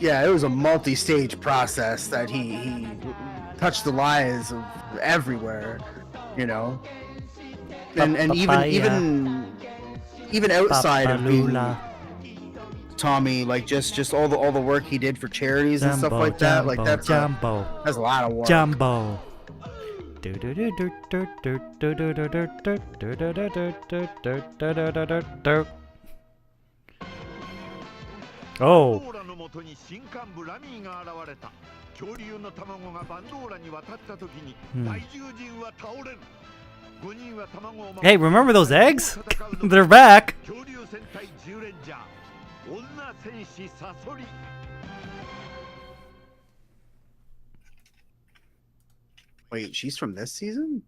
yeah, it was a multi-stage process that he touched the lives of everywhere, you know. And even outside of being Papalula. Tommy, like just all the work he did for charities and stuff like that, like that's a lot of work. Jumbo. Oh. のもとに新幹部ラミーが現れた。恐竜の卵がバンドーラに渡った時に大獣人は倒れる。5人は卵を守る。 Hey, remember those eggs? They're back. 恐竜戦隊10レンジャー女戦士サソリ。 Wait, she's from this season?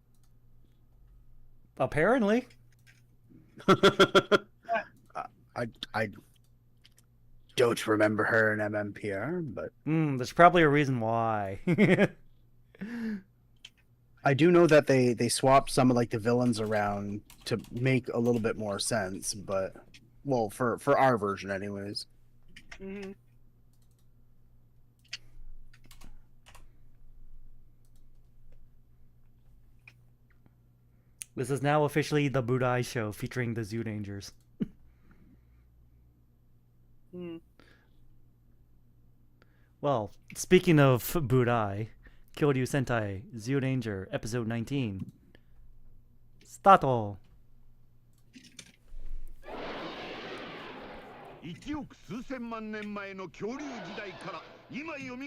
Apparently. I don't remember her in MMPR, but There's probably a reason why. I do know that they swapped some of like the villains around to make a little bit more sense, but well, for our version anyways. Mm-hmm. This is now officially the Budai show featuring the Zyurangers. Well, speaking of Budai, Kyouryuu Sentai Zyuranger episode 19. Start! 1億数千万年前の恐竜時代から今蘇っ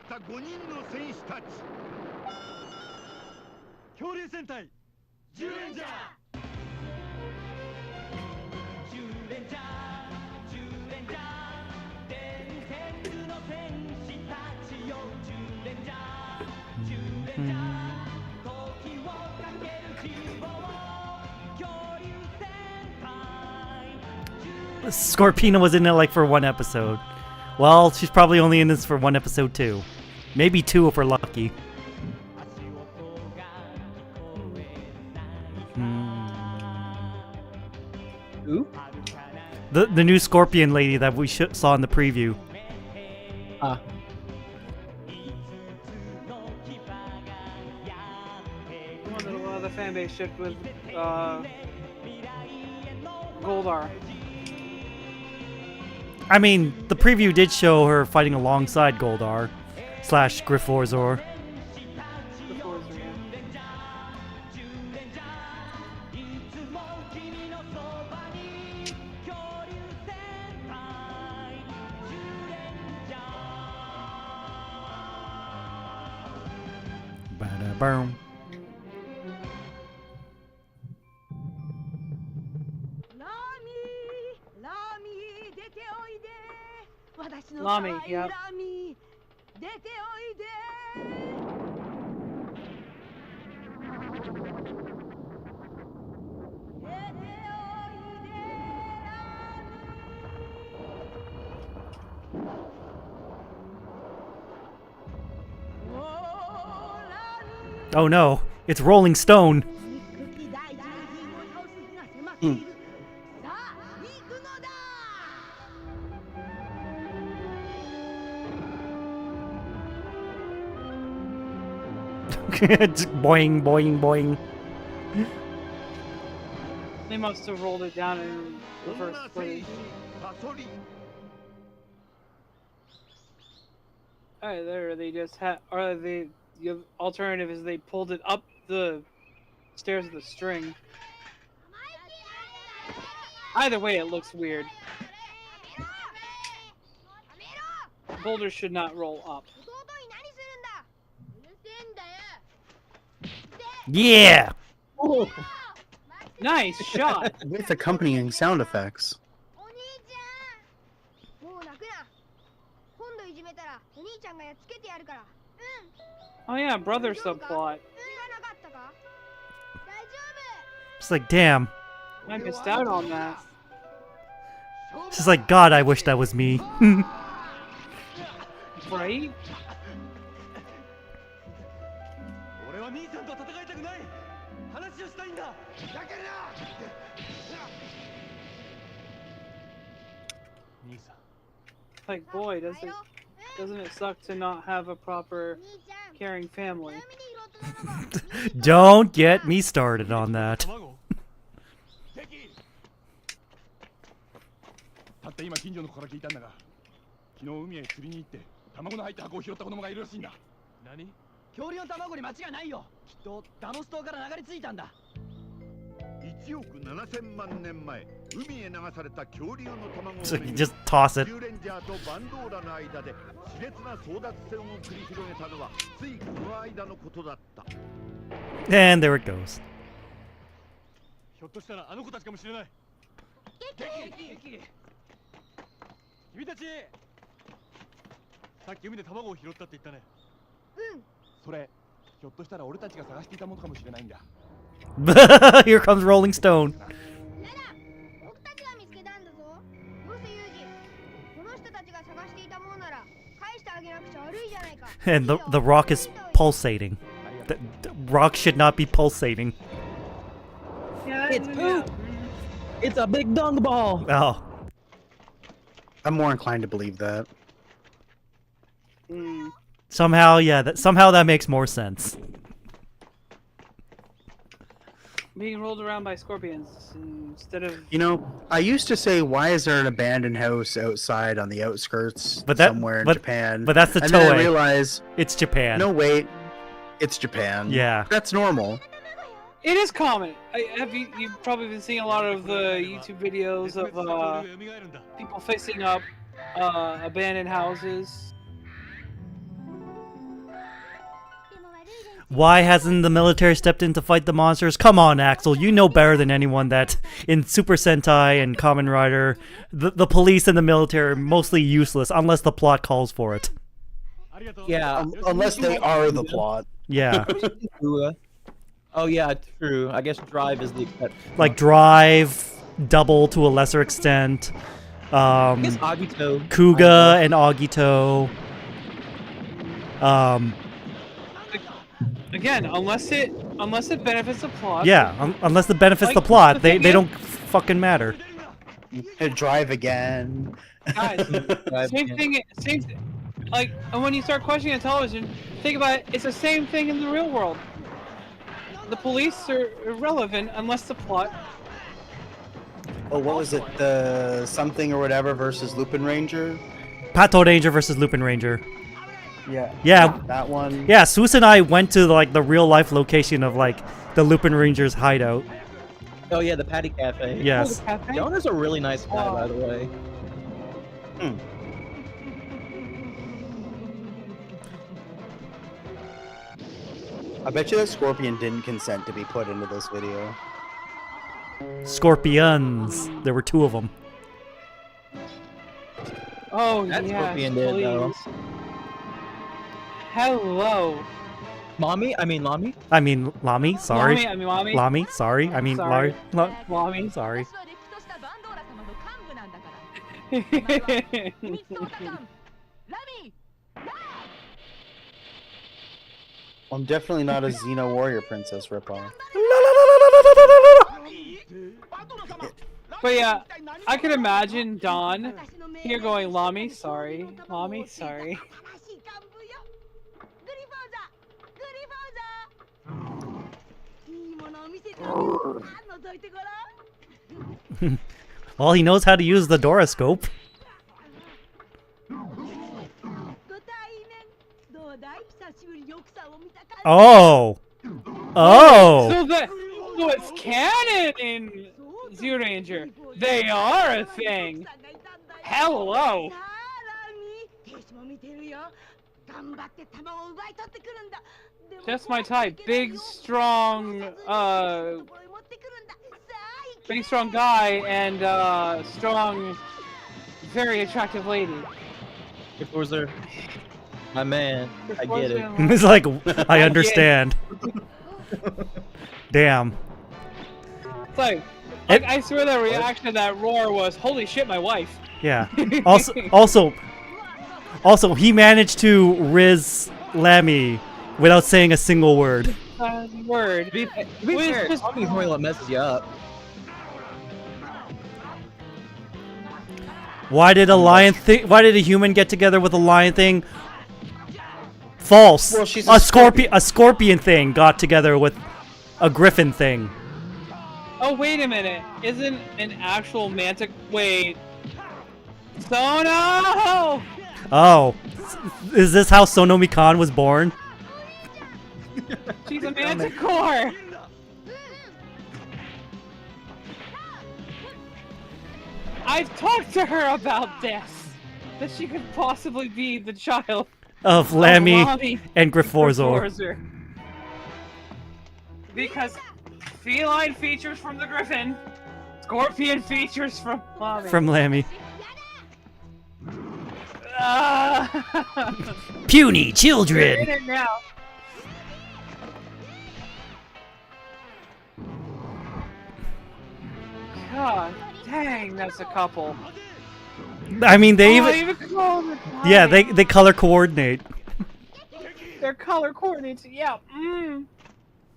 た5人の戦士たち。恐竜戦隊ジュレンジャー。ジュレンジャー、ジュレンジャー、伝説の戦士たちよ。ジュレンジャー、ジュレンジャー、時をかける希望。恐竜戦隊。 Scorpina was in it like for one episode. Well, she's probably only in this for one episode too. Maybe two if we're lucky. Who? The new Scorpion lady that we saw in the preview. One of the fan base shipped with Goldar. I mean, the preview did show her fighting alongside Goldar / Grifforzor. Bada-boom. Lami, yeah. Oh no, it's Rolling Stone. Just boing, boing, boing. They must have rolled it down in reverse footage. Alright, there they just had. Or the alternative is they pulled it up the stairs of the string. Either way, it looks weird. Boulders should not roll up. Yeah! Oh. Nice shot! With accompanying sound effects. Oh yeah, brother subplot. It's like, damn. I missed out on that. She's like, God, I wish that was me. Right? 俺は兄さんと戦いたくない話をしたいんだ Like, boy, doesn't it suck to not have a proper caring family? Don't get me started on that. たった今近所の子から聞いたんだが、昨日海へ釣りに行って卵の入った箱を拾った子供がいるらしいんだ。何恐竜の卵に間違いないよきっとダノス島から流れ着いたんだ1億7000万年前海へ流された恐竜の卵を So you just toss it. ジューレンジャーとバンドーラの間で熾烈な争奪戦を繰り広げたのはついこの間のことだった。 And there it goes. ひょっとしたらあの子たちかもしれない。君たち、さっき海で卵を拾ったって言ったね。うん。それ、ひょっとしたら俺たちが探していたものかもしれないんだ。Here comes Rolling Stone. And the rock is pulsating. The rock should not be pulsating. Yeah, It's poop! It's a big dung ball! Oh. I'm more inclined to believe that. Somehow, yeah, somehow that makes more sense. Being rolled around by scorpions instead of... You know, I used to say, why is there an abandoned house outside on the outskirts somewhere in Japan? But that's the and Toei. then I realize... It's Japan. No, wait. It's Japan. Yeah. That's normal. It is common. You've probably been seeing a lot of the YouTube videos of people fixing up abandoned houses. Why hasn't the military stepped in to fight the monsters? Come on, Axel. You know better than anyone that in Super Sentai and Kamen Rider, the police and the military are mostly useless unless the plot calls for it. Yeah. Unless they are the plot. Yeah. Oh yeah, true. I guess Drive is the exception. Like Drive, Double to a lesser extent. I guess Agito. Kuga and Agito. Again, unless it benefits the plot. Yeah, unless it benefits the plot, they don't fucking matter. Drive again. Guys, same thing. Like, and when you start questioning the television, think about it. It's the same thing in the real world. The police are irrelevant unless the plot. Oh, what was it? The something or whatever versus Lupin Ranger? Pato Ranger versus Lupin Ranger. Yeah. Yeah. That one. Yeah, Sus and I went to like the real life location of like the Lupin Ranger's hideout. Oh yeah, the Patty Cafe. Yes. Oh, the The owner's a really nice guy, by the way. I bet you that Scorpion didn't consent to be put into this video. Scorpions. There were 2 of them. Oh, That yeah, Scorpion did, though. Hello. Mommy? I mean Lami? I mean Lami, sorry. Lami, I mean Lami. Lami, sorry. I mean Sorry. Lami, sorry. I'm definitely not a Xena Warrior Princess ripoff. But yeah, I can imagine Dawn here going, Lami, sorry. Lami, sorry. Well, he knows how to use the Doroscope. Oh! Oh! So it's canon in Zyuranger. They are a thing. Hello. Just my type. Big, strong guy and strong, very attractive lady. If was there. My man, I get it. It's like, I understand. Damn. It's like I swear the reaction to that roar was, "Holy shit, my wife." Yeah. Also, he managed to Riz Lammy without saying a single word. Word. To be fair, talking is only what messes you up. Why did a lion thing? Why did a human get together with a lion thing? False. Well, she's a scorpion. A scorpion thing got together with a griffin thing. Oh wait a minute! Isn't an actual mantic? Wait. Sono! Oh, is this how Sonomikan was born? She's a manticore. I've talked to her about this. That she could possibly be the child Of Lammy Lamy and Grifforzor. Grifforzor. Because feline features from the griffin, scorpion features from Lamy. From Lammy. Puny We're in children. it now. God dang, that's a couple. I mean, they Oh, even call them yeah, they color coordinate. They're color coordinates. Yeah.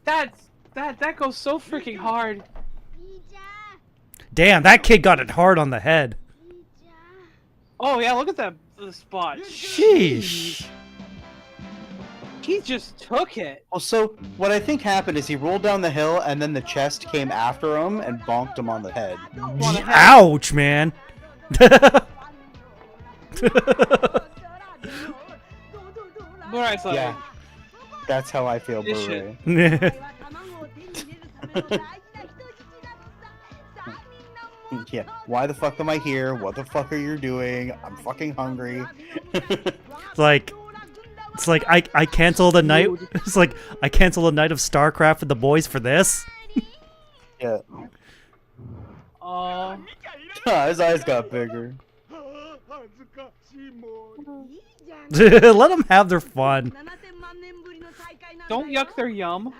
That goes so freaking hard. Damn, that kid got it hard on the head. Oh yeah, look at that spot. Sheesh. He just took it. Well, so what I think happened is he rolled down the hill and then the chest came after him and bonked him on the head. Ouch, man. Alright, Yeah, that's how I feel, This Blu-ray. Yeah, why the fuck am I here? What the fuck are you doing? I'm fucking hungry. It's like I canceled a night. It's like I canceled a night of StarCraft with the boys for this. Yeah. Oh. His eyes got bigger. Let them have their fun. Don't yuck their yum.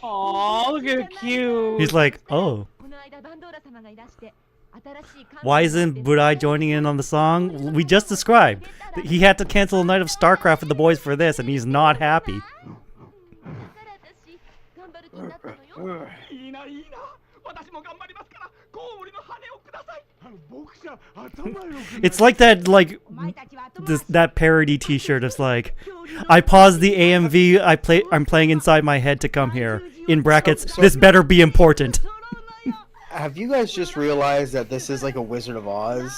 Aw, look at cute. He's like, oh. Why isn't Burai joining in on the song? We just described that he had to cancel a night of StarCraft with the boys for this, and he's not happy. It's like that, that parody T-shirt. It's like, I paused the AMV I'm playing inside my head to come here. In brackets, this better be important. Have you guys just realized that this is like a Wizard of Oz?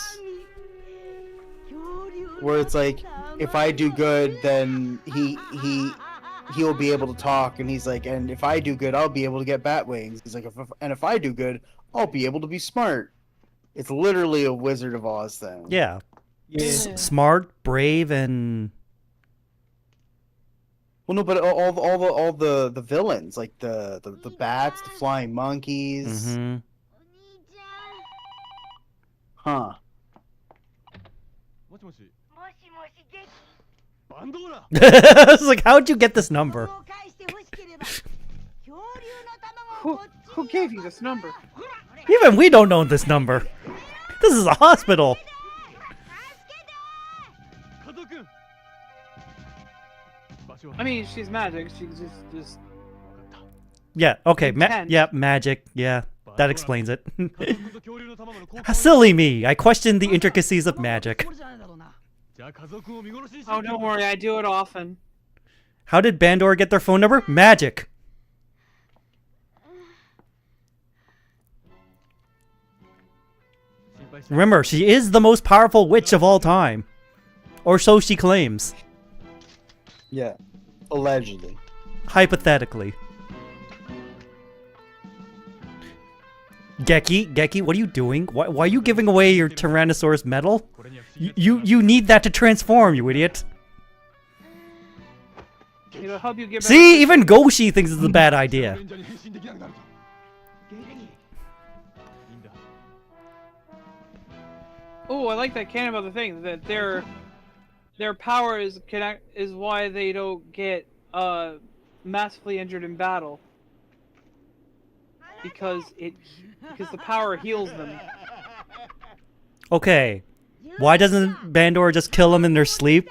Where it's like, if I do good, then he'll be able to talk, and he's like, and if I do good, I'll be able to get bat wings. He's like, and if I do good, I'll be able to be smart. It's literally a Wizard of Oz thing. Yeah. Smart, brave, and well, no, but all the villains, like the bats, the flying monkeys. Mm-hmm. Huh. It's like, how'd you get this number? Who gave you this number? Even we don't know this number. This is a hospital. I mean, she's magic. She's just. Yeah. Okay. Intense. Yeah. Magic. Yeah. That explains it. Silly me. I questioned the intricacies of magic. Oh, don't worry. I do it often. How did Bandor get their phone number? Magic. Remember, she is the most powerful witch of all time. Or so she claims. Yeah. Allegedly. Hypothetically. Geki, what are you doing? Why are you giving away your Tyrannosaurus medal? You need that to transform, you idiot. It'll help you get See, even Goshi thinks it's a bad idea. Oh, I like that canon about the thing that their power is why they don't get massively injured in battle. Because the power heals them. Okay. Why doesn't Bandor just kill them in their sleep?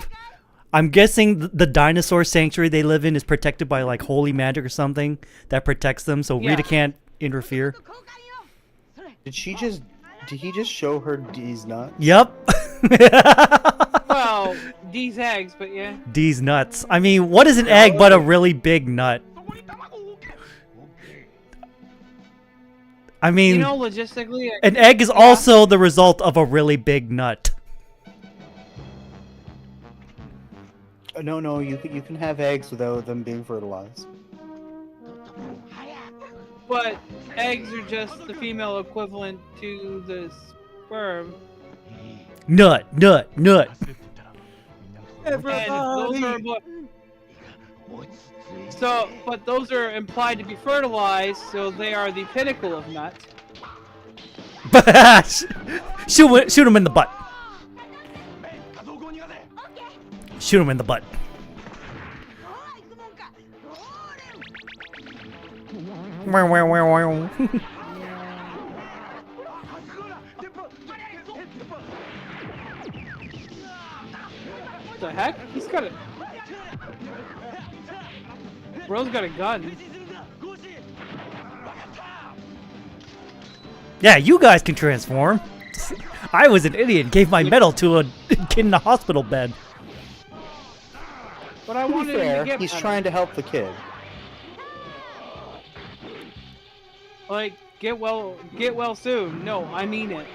I'm guessing the dinosaur sanctuary they live in is protected by like holy magic or something that protects them, so Rita can't interfere. Did he just show her D's nuts? Yep. Well, D's eggs, but yeah. D's nuts. I mean, what is an egg but a really big nut? I mean, you know, logistically, an egg is also the result of a really big nut. No, you can have eggs without them being fertilized. But eggs are just the female equivalent to the sperm. Nut. And those are but those are implied to be fertilized, so they are the pinnacle of nuts. Shoot him in the butt. Shoot him in the butt. What the heck? He's got a... Bro's got a gun. Yeah, you guys can transform. I was an idiot and gave my medal to a kid in a hospital bed. But I wanted him to get he's better. trying to help the kid. Like, get well soon. No, I mean it.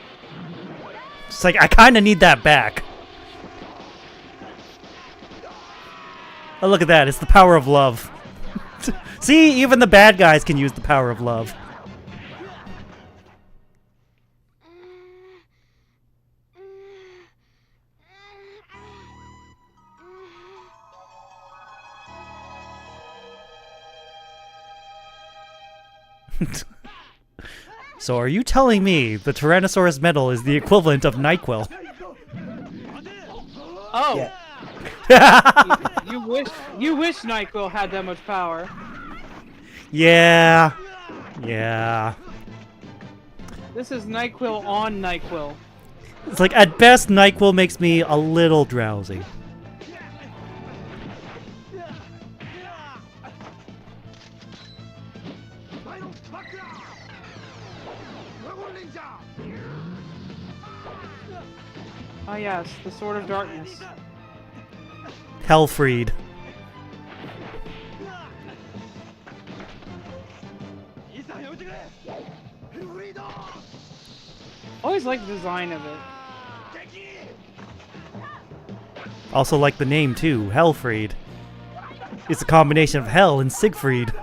It's like, I kind of need that back. Oh, look at that. It's the power of love. See, even the bad guys can use the power of love. So are you telling me the Tyrannosaurus medal is the equivalent of NyQuil? Oh! you wish NyQuil had that much power. Yeah. This is NyQuil on NyQuil. It's like, at best, NyQuil makes me a little drowsy. Ah yes, the Sword of Darkness. Hellfried. Always liked the design of it. Also like the name too, Hellfried. It's a combination of Hell and Siegfried.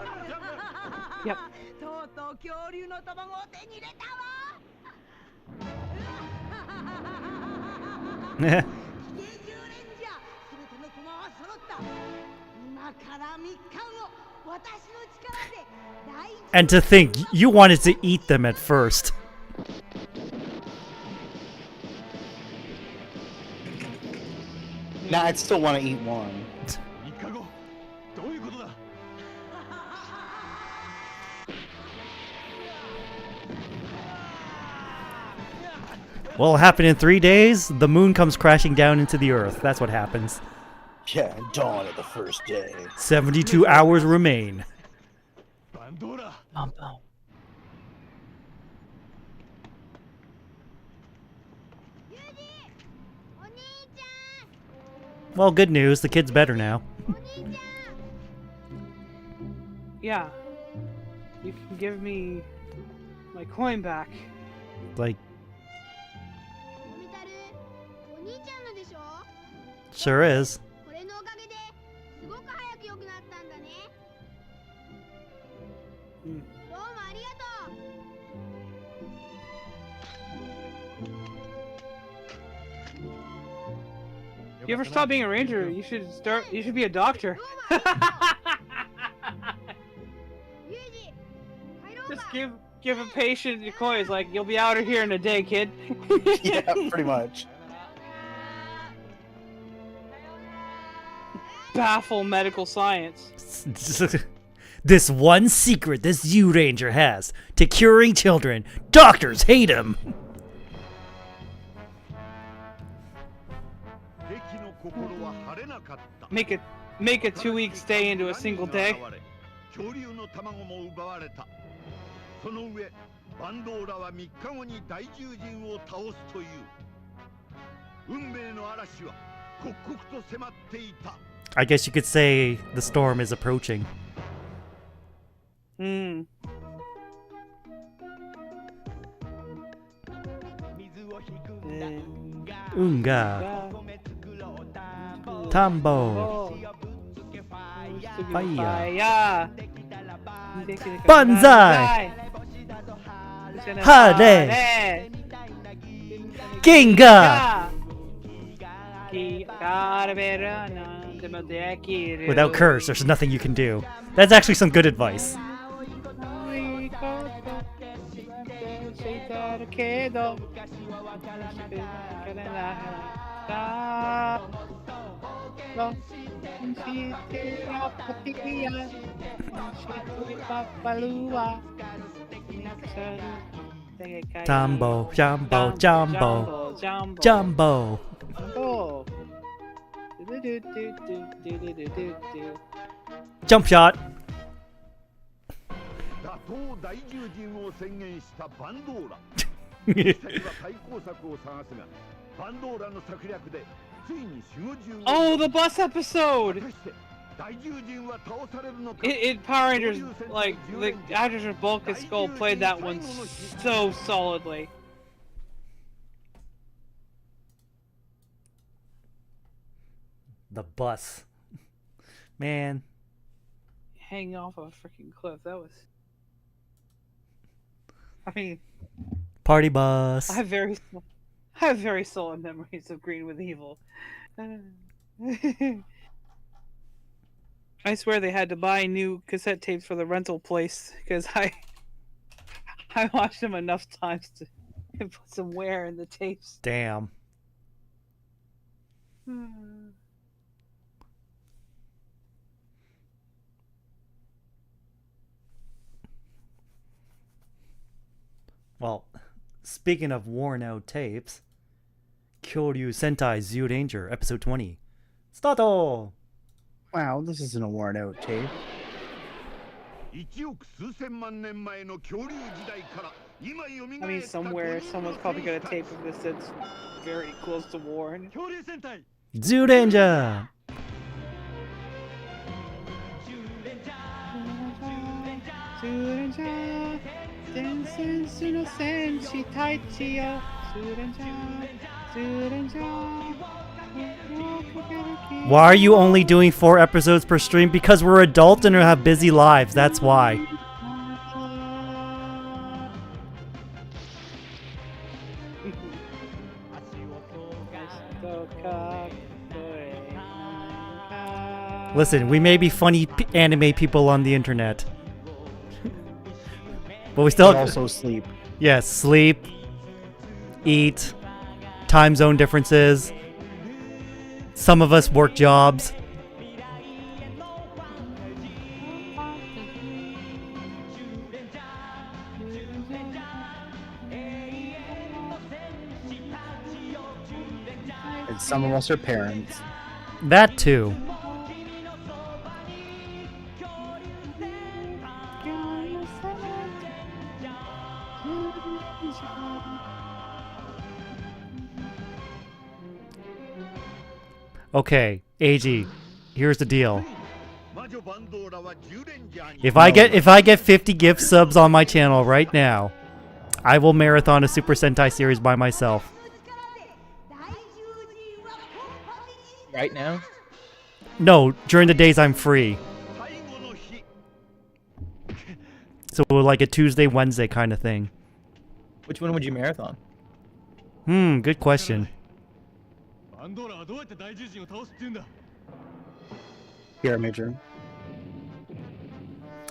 Yep. And to think, you wanted to eat them at first. Nah, I'd still want to eat one. Well, it happened in 3 days. The moon comes crashing down into the earth. That's what happens. Yeah, dawn of the first day. 72 hours remain. Well, good news. The kid's better now. Yeah. You can give me my coin back. Like, sure is. You ever stop being a ranger? You should be a doctor. Just give give a patient your coins, like, you'll be out of here in a day, kid. Yeah, pretty much. Baffle medical science. This one secret this Zyuranger has to curing children. Doctors hate him. Make a 2-week stay into a single day. 恐竜の卵も奪われた。その上、バンドーラは3日後に大獣人を倒すという。運命の嵐は刻々と迫っていた。I guess you could say the storm is approaching. Unga. Tambo. Fire. Banzai. Hade. Ginga. Without curse, there's nothing you can do. That's actually some good advice. Jumbo, jumbo, jumbo, jumbo. Jump shot. 打倒大獣人を宣言したバンドーラ。実際は対抗策を探すが、バンドーラの策略でついに守護獣を。 Oh, the bus episode. It Power Rangers, like the actors with Bulk and Skull played that one so solidly. The bus. Man. Hanging off a freaking cliff. That was. I mean. Party bus. I have very solid memories of Green with Evil. I swear they had to buy new cassette tapes for the rental place because I watched them enough times to put some wear in the tapes. Damn. Well, speaking of worn out tapes, Kyouryuu Sentai Zyuranger episode 20. Start! Wow, this isn't a worn out tape. I mean, somewhere, someone's probably got a tape of this that's very close to worn. Zyuranger! Why are you only doing 4 episodes per stream? Because we're adults and we have busy lives, that's why. Listen, we may be funny anime people on the internet. But we still also sleep. Yes, sleep, eat, time zone differences. Some of us work jobs. And some of us are parents. That too. Okay, AG, here's the deal. If I get 50 gift subs on my channel right now, I will marathon a Super Sentai series by myself. Right now? No, during the days I'm free. So like a Tuesday, Wednesday kind of thing. Which one would you marathon? Good question. Here, Major.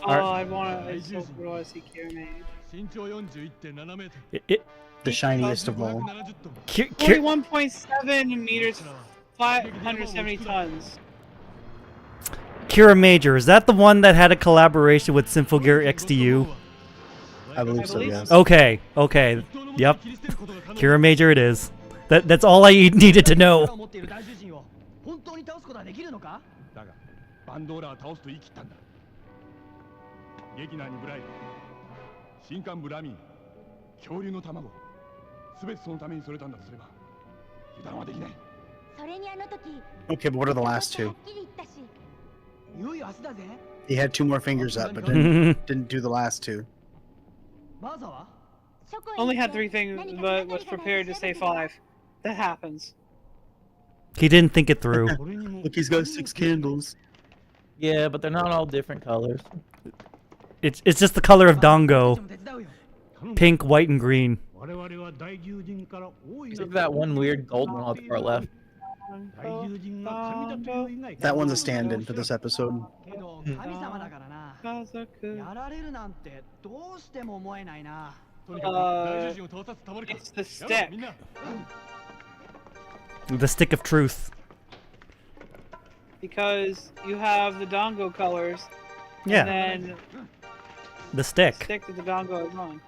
Oh, I so want to see Kyouryuu. The shiniest of all. 41.7 meters, 570 tons. Kira Major, is that the one that had a collaboration with Symphogear XDU? I believe so, yes. Okay, okay. Yep. Kira Major it is. That's all I needed to know. だがバンドーラは倒すと言い切ったんだ。ゲキナーにブライ神官ブラミー恐竜の卵すべてそのためにそれたんだとすれば油断はできない。 Okay, but what are the last two? He had 2 more fingers up, but didn't do the last 2. Only had 3 things, but was prepared to say 5. That happens. He didn't think it through. Look, he's got 6 candles. Yeah, but they're not all different colors. It's just the color of Dango. Pink, white, and green. Except that one weird gold one on the far left. That one's a stand-in for this episode. It's the stick. The stick of truth. Because you have the Dango colors. Yeah. And then the stick. Stick that the Dango is on.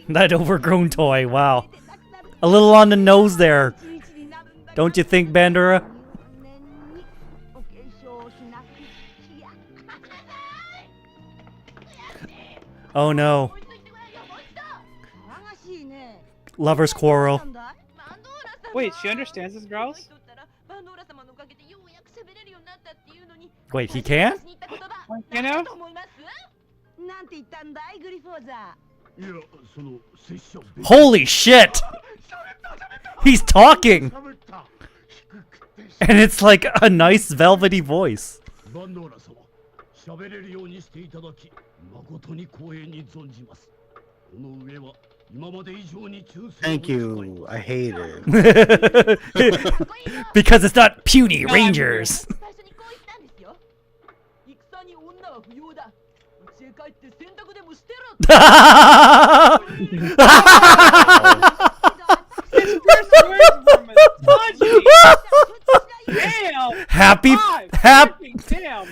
That overgrown toy, wow. A little on the nose there. Don't you think, Bandura? Oh no. Lovers quarrel. Wait, she understands this, girls? Wait, he can? You know? Holy shit! He's talking! And it's like a nice velvety voice. Thank you. I hate it. Because it's not puny rangers.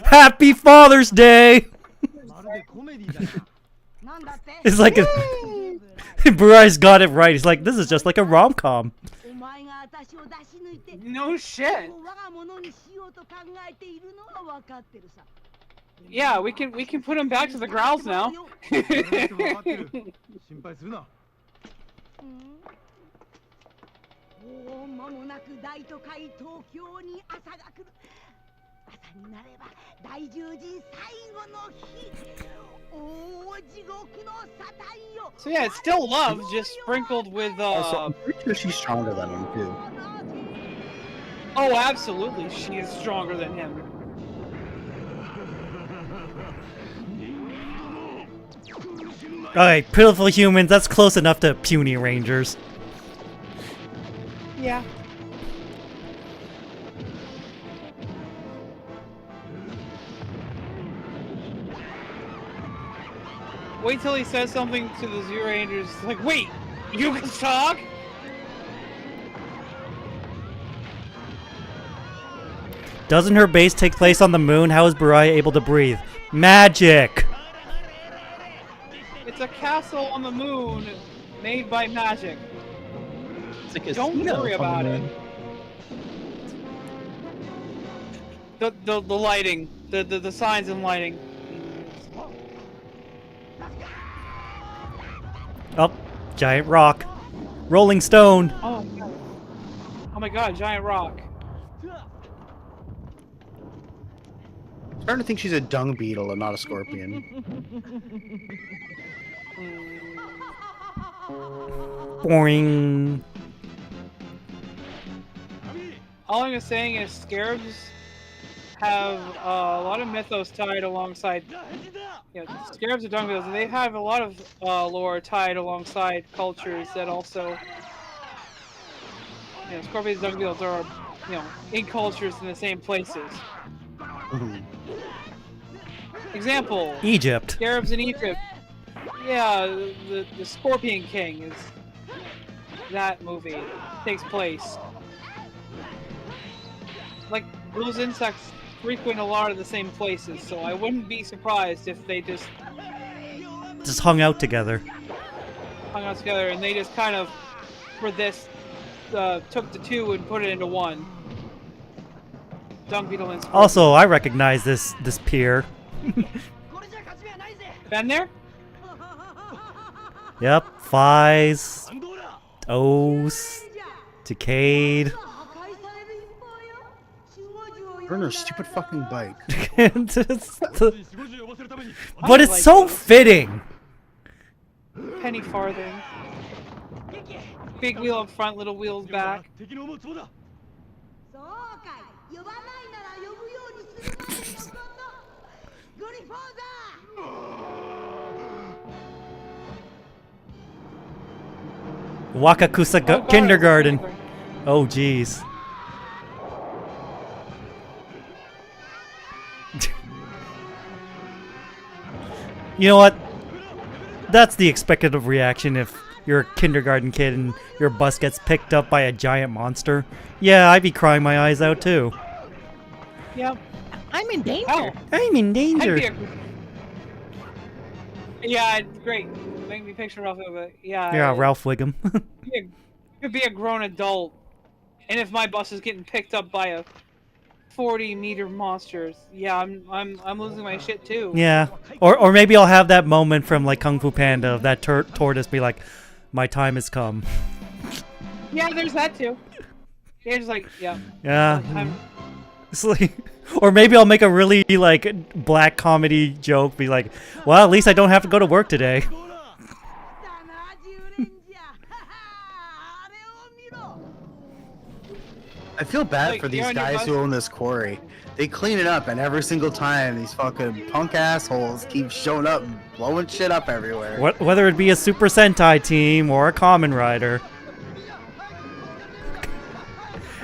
Happy Father's Day. It's like a Burai's got it right. He's like, this is just like a rom-com. No shit. Yeah, we can put him back to the growls now. So yeah, it's still love, just sprinkled with Also, I'm pretty sure she's stronger than him too. Oh, absolutely, she is stronger than him. Alright, pitiful humans, that's close enough to puny rangers. Yeah. Wait till he says something to the Zyurangers. Like, wait, you can talk? Doesn't her base take place on the moon? How is Burai able to breathe? Magic! It's a castle on the moon made by magic. Don't worry about it. The lighting, the signs and lighting. Oh, giant rock. Rolling stone. Oh my god. Oh my god, giant rock. I'm starting to think she's a dung beetle and not a scorpion. Boing. All I'm saying is scarabs have a lot of mythos tied alongside. You know, scarabs are dung beetles, and they have a lot of lore tied alongside cultures that also. You know, scorpions and dung beetles are, you know, in cultures in the same places. Example. Egypt. Arabs in Egypt. Yeah, the Scorpion King is that movie. Takes place. Like, those insects frequent a lot of the same places, so I wouldn't be surprised if they just hung out together. Hung out together, and they just kind of, for this, took the two and put it into one. Dung Beetle and Scorpion. Also, I recognize this pier. Been there? Yep, Flies, O's, Decade. Burn her stupid fucking bike. But it's so fitting. Penny farthing. Big wheel up front, little wheels back. Wakakusa Kindergarten. Oh, jeez. You know what? That's the expected reaction if you're a kindergarten kid and your bus gets picked up by a giant monster. Yeah, I'd be crying my eyes out too. Yep. I'm in danger. Oh, I'm in danger. Yeah, great. Make me picture Ralph, but yeah. Yeah, Ralph Wiggum. Could be a grown adult, and if my bus is getting picked up by a 40-meter monster, yeah, I'm losing my shit too. Yeah, or maybe I'll have that moment from like Kung Fu Panda of that tortoise be like, "My time has come." Yeah, there's that too. Yeah, just like yeah. Yeah. It's like, or maybe I'll make a really like black comedy joke, be like, "Well, at least I don't have to go to work today." I feel bad for these guys who own this quarry. They clean it up, and every single time these fucking punk assholes keep showing up and blowing shit up everywhere. Whether it be a Super Sentai team or a Kamen Rider.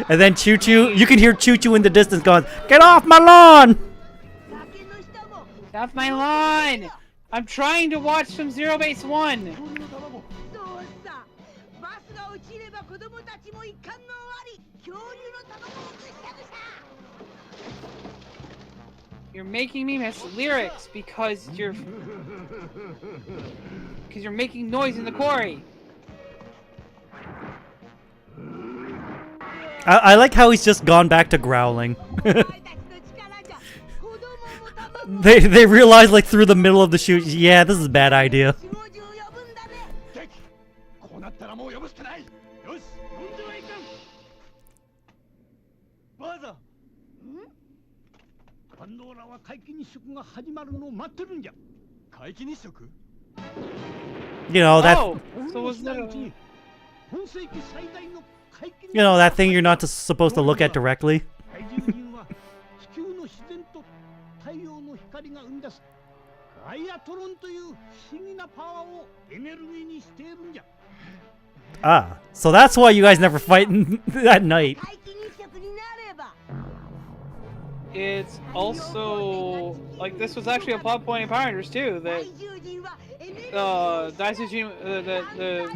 And then Choo Choo, you can hear Choo Choo in the distance going, "Get off my lawn!" Get off my lawn! I'm trying to watch some Zero Base 1! You're making me miss lyrics because you're making noise in the quarry. I like how he's just gone back to growling. They realize like through the middle of the shoot, yeah, this is a bad idea. You know that. Oh, so was that You know that thing you're not supposed to look at directly. Ah, so that's why you guys never fight at night. It's also like this was actually a plot point in Power Rangers too. That the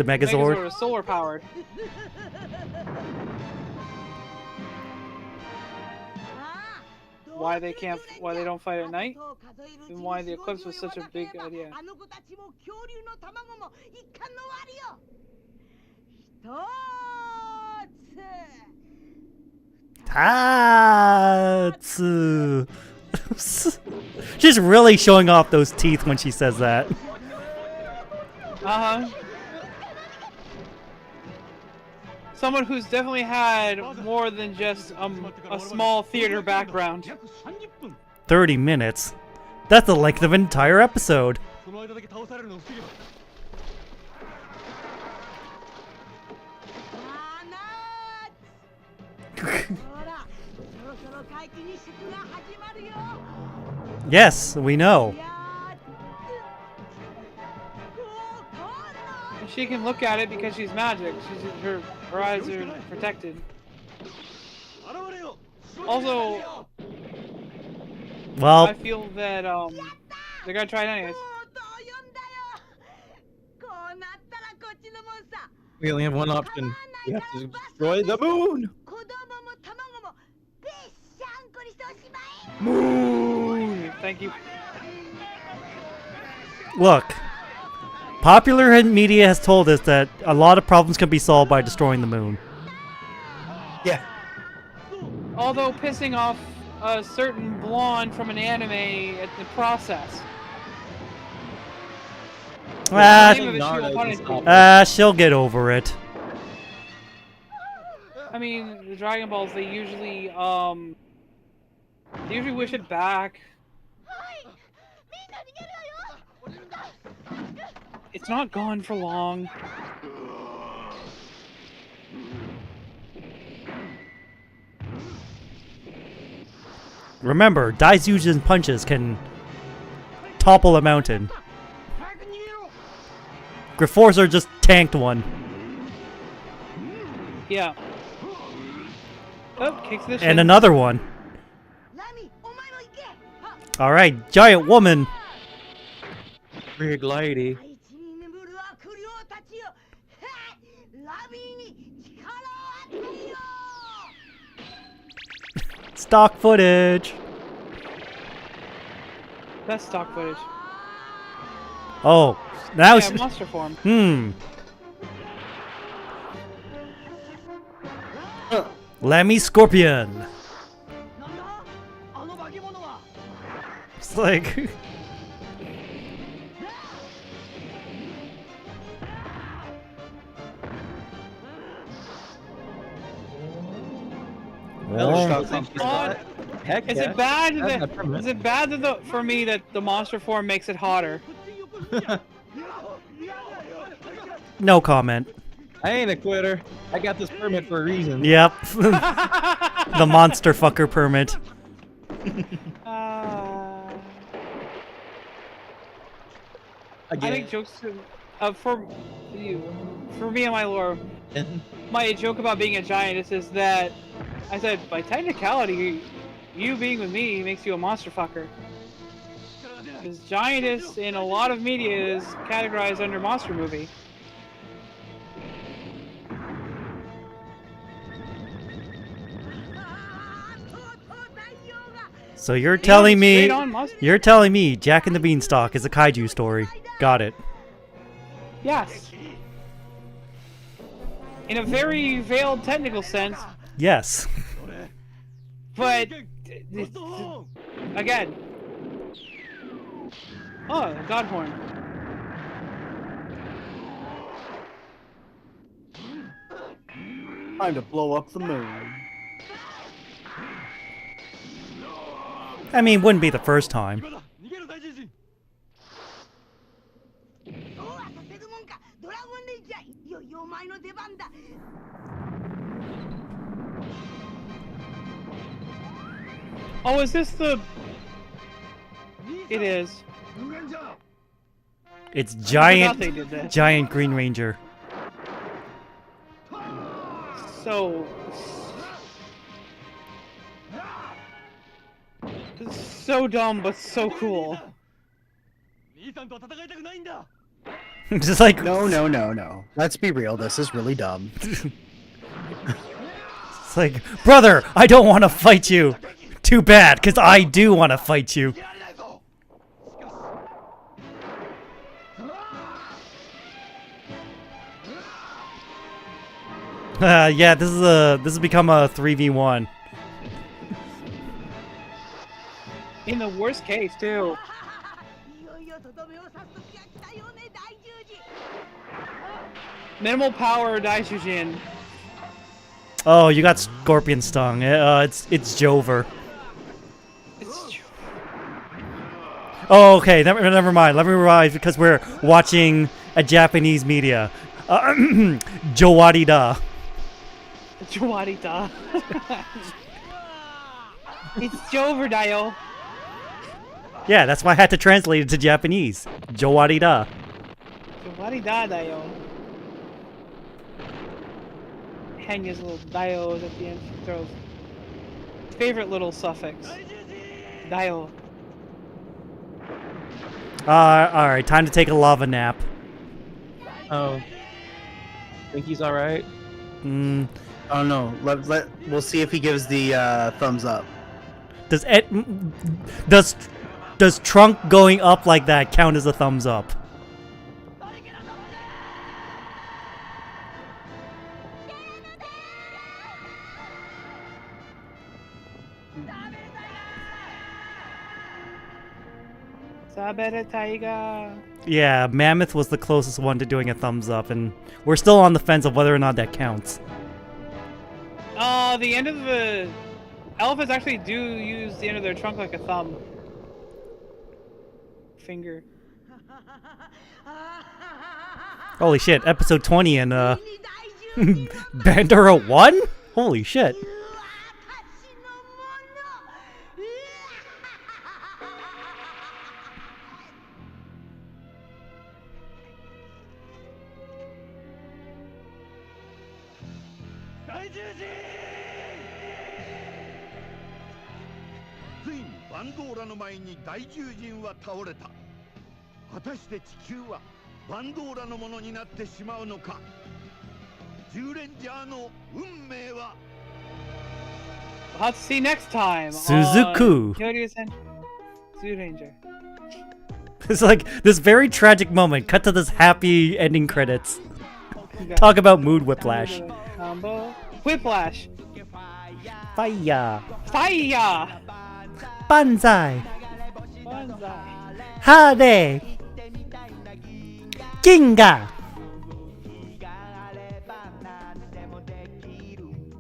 Megazord is solar powered. Why they don't fight at night, and why the eclipse was such a big idea. Tatsu. She's really showing off those teeth when she says that. Someone who's definitely had more than just a small theater background. 30 minutes? That's the length of an entire episode. Yes, we know. She can look at it because she's magic. Her eyes are protected. Also, Well, I feel that they're gonna try it anyways. こうなったらこっちのもんさ。 We only have one option. We have to destroy the moon. 子供も卵もぺっしゃんこにしておしまい。 Moon. Thank you. look. Popular media has told us that a lot of problems can be solved by destroying the moon. Yeah. Although pissing off a certain blonde from an anime in the process. She'll get over it. I mean, the Dragon Balls, they usually wish it back. It's not gone for long. Remember, Daisuke's punches can topple a mountain. Griforcer just tanked one. Yeah. Oh, kicks the And another one. Alright, giant woman. Big lady. Stock footage. That's stock footage. Oh, now yeah, monster form. Lemmy Scorpion. It's like Heck is yeah. it bad that for me that the monster form makes it hotter? no comment. I ain't a quitter. I got this permit for a reason. Yep. The monster fucker permit. I think jokes for me and my lore. My joke about being a giantess is that I said by technicality, you being with me makes you a monster fucker. Because giantess in a lot of media is categorized under monster movie. So you're telling me Jack and the Beanstalk is a kaiju story. Got it. Yes. In a very veiled technical sense. Yes. But again. Oh, God horn. Time to blow up the moon. I mean, wouldn't be the first time. Oh, is this the... It is. It's giant Green Ranger. So dumb, but so cool. Just like no. Let's be real. This is really dumb. It's like, brother, I don't want to fight you. Too bad, because I do want to fight you. Yeah, this has become a 3v1. In the worst case, too. Minimal power Daijujin. Oh, you got Scorpion Stung. It's Jover. Oh, okay. Never mind. Let me revise because we're watching a Japanese media. Jowarida. Jowarida. It's Jover Dayo. Yeah, that's why I had to translate it to Japanese. Jowarida. Jowarida Dayo. Hanya's little dios at the end. She throws. Favorite little suffix. Dio. All right, time to take a lava nap. Oh. Think he's all right? Mm, Oh no, we'll see if he gives the thumbs up. does trunk going up like that count as a thumbs up? Sabere Taiga. Yeah, Mammoth was the closest one to doing a thumbs up, and we're still on the fence of whether or not that counts. The end of the elephants actually do use the end of their trunk like a thumb. Finger. Holy shit, episode 20 and Bandura won? Holy shit. We'll have to see next time. Suzuku. Kyouryuu-sen Zyuranger. It's like this very tragic moment. Cut to this happy ending credits. Talk about mood whiplash. Combo. Whiplash. Fire. Fire. Banzai. Banzai. Hade. Ginga.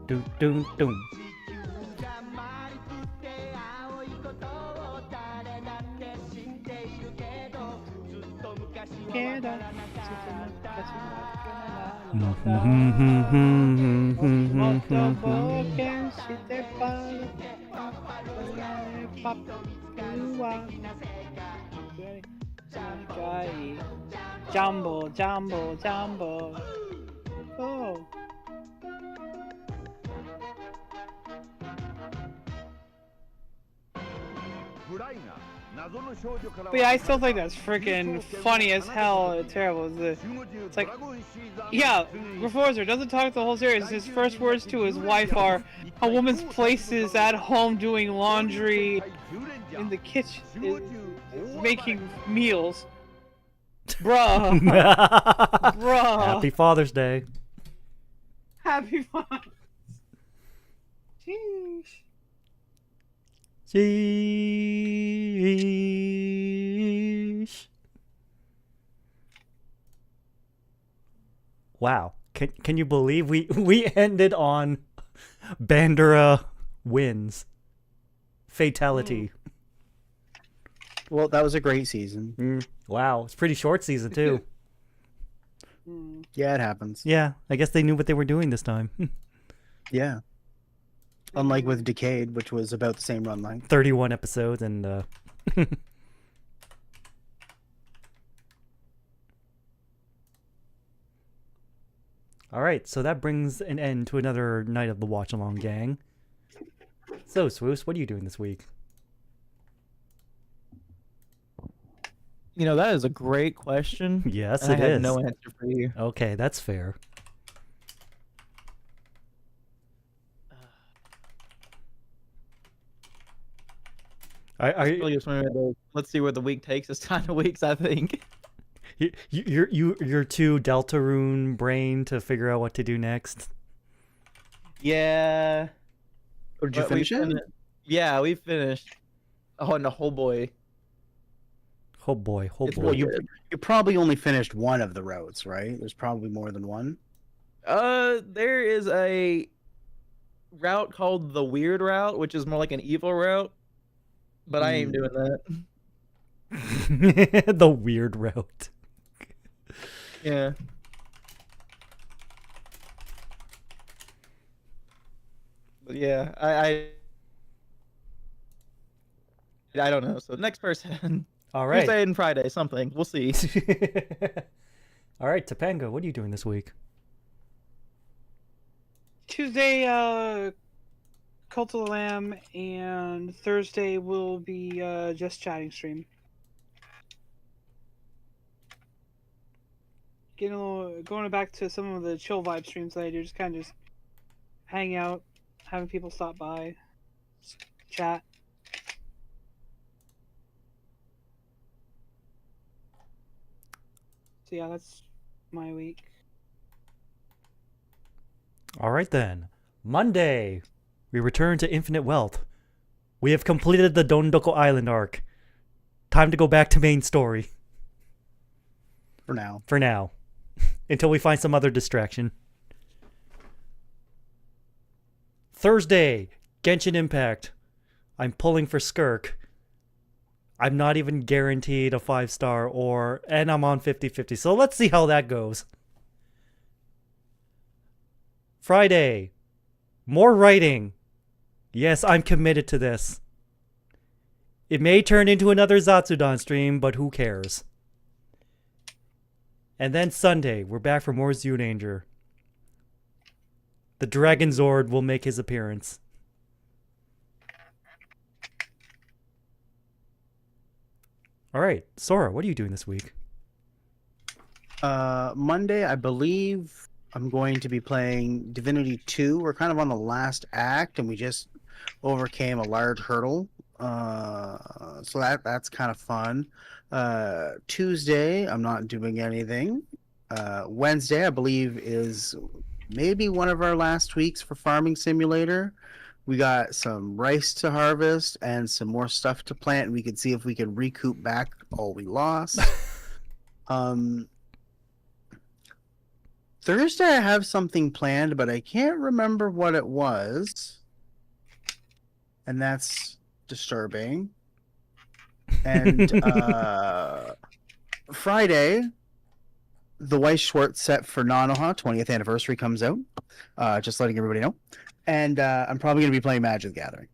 Dun dun dun. Jumbo, jumbo, jumbo. Oh. But yeah, I still think that's freaking funny as hell. Terrible. It's like, yeah, Reforzer doesn't talk the whole series. His first words to his wife are, "A woman's place is at home doing laundry, in the kitchen, is making meals." Bruh. Bruh. Happy Father's Day. Happy Father's. Jeez. Sheesh. Wow. Can you believe we ended on Bandura wins. Fatality. Well, that was a great season. Wow. It's a pretty short season too. Yeah, it happens. Yeah, I guess they knew what they were doing this time. Yeah. Unlike with Decade, which was about the same run length. 31 episodes and Alright, so that brings an end to another night of the Watchalong gang. So, Swoos, what are you doing this week? You know, that is a great question. Yes, and it I have is. no answer for you. Okay, that's fair. Let's see where the week takes us. Kind of weeks, I think. You're too Deltarune brain to figure out what to do next. Yeah. Or did you finish it? Yeah, we finished. Oh, and the whole boy. Oh boy, oh boy. Well, you probably only finished one of the routes, right? There's probably more than one. There is a route called the Weird Route, which is more like an evil route. But I ain't doing that. The Weird Route. Yeah. But yeah, I don't know. So next person. All right. Tuesday and Friday, something. We'll see. All right, Topanga, what are you doing this week? Tuesday, Cult of the Lamb, and Thursday will be Just Chatting stream. going back to some of the chill vibe streams that I do, just kind of just hang out, having people stop by, chat. So yeah, that's my week. All right then. Monday, we return to Infinite Wealth. We have completed the Dondoko Island arc. Time to go back to main story. For now. For now. Until we find some other distraction. Thursday, Genshin Impact. I'm pulling for Skirk. I'm not even guaranteed a 5-star and I'm on 50-50. So let's see how that goes. Friday, more writing. Yes, I'm committed to this. It may turn into another Zatsudan stream, but who cares? And then Sunday, we're back for more Zyuranger. The Dragon Zord will make his appearance. All right, Sora, what are you doing this week? Monday, I believe I'm going to be playing Divinity 2. We're kind of on the last act, and we just overcame a large hurdle. So that's kind of fun. Tuesday, I'm not doing anything. Wednesday, I believe, is maybe one of our last weeks for Farming Simulator. We got some rice to harvest and some more stuff to plant, and we could see if we can recoup back all we lost. Thursday, I have something planned, but I can't remember what it was. And that's disturbing. And Friday, the Weiss Schwartz set for Nanoha 20th anniversary comes out. Just letting everybody know. And I'm probably going to be playing Magic the Gathering.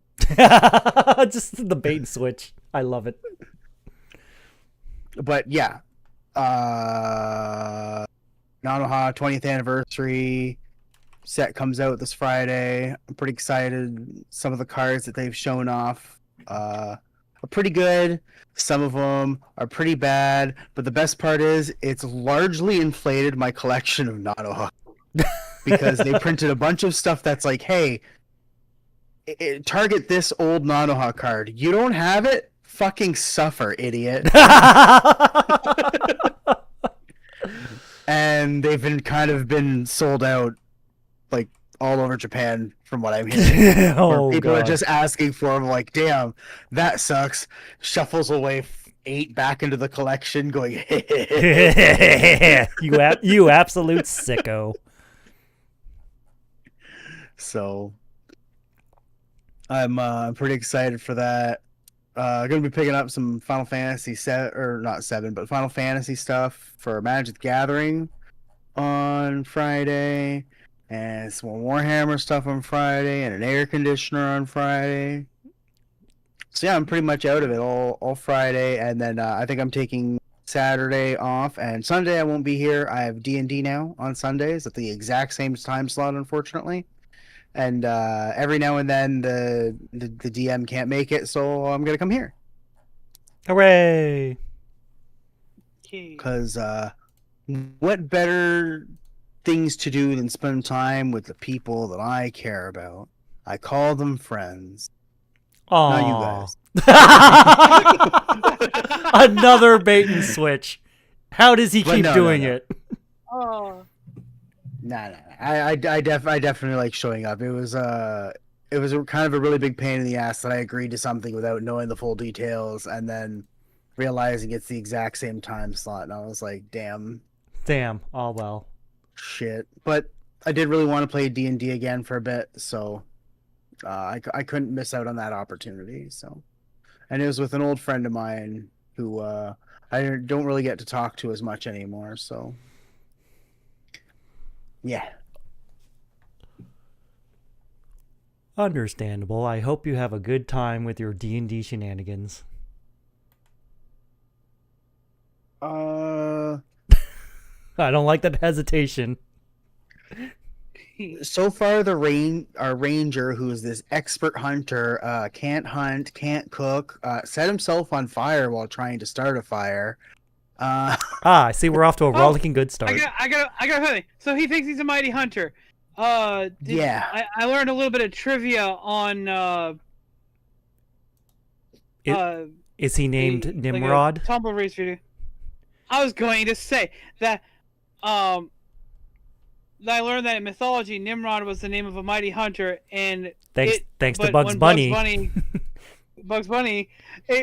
Just the bait and switch. I love it. But yeah. Nanoha 20th anniversary set comes out this Friday. I'm pretty excited. Some of the cards that they've shown off are pretty good. Some of them are pretty bad. But the best part is it's largely inflated my collection of Nanoha. Because they printed a bunch of stuff that's like, hey, target this old Nanoha card. You don't have it? Fucking suffer, idiot. And they've been sold out like all over Japan from what I'm hearing. People are just asking for them, like, damn, that sucks. Shuffles away 8 back into the collection going, you absolute sicko. So I'm pretty excited for that. Gonna be picking up some Final Fantasy Final Fantasy stuff for Magic the Gathering on Friday, and some Warhammer stuff on Friday, and an air conditioner on Friday. So yeah, I'm pretty much out of it all Friday, and then I think I'm taking Saturday off, and Sunday I won't be here. I have D&D now on Sundays at the exact same time slot, unfortunately. And every now and then the DM can't make it, so I'm gonna come here. Hooray! Because what better things to do than spend time with the people that I care about? I call them friends. Aww. Not you guys. Another bait and switch. How does he keep doing it? Oh. Nah. I definitely like showing up. It was kind of a really big pain in the ass that I agreed to something without knowing the full details, and then realizing it's the exact same time slot, and I was like, damn. Oh well. Shit. But I did really want to play D&D again for a bit, so I couldn't miss out on that opportunity. So, and it was with an old friend of mine who I don't really get to talk to as much anymore. So, yeah. Understandable. I hope you have a good time with your D&D shenanigans. I don't like that hesitation. So far, our ranger, who is this expert hunter, can't hunt, can't cook, set himself on fire while trying to start a fire, I see we're off to a rollicking good start. I got something. So he thinks he's a mighty hunter. Yeah. I learned a little bit of trivia on. Is he named Nimrod? Like Tumble Race video. I was going to say that. I learned that in mythology, Nimrod was the name of a mighty hunter, and thanks to Bugs Bunny. Bugs Bunny,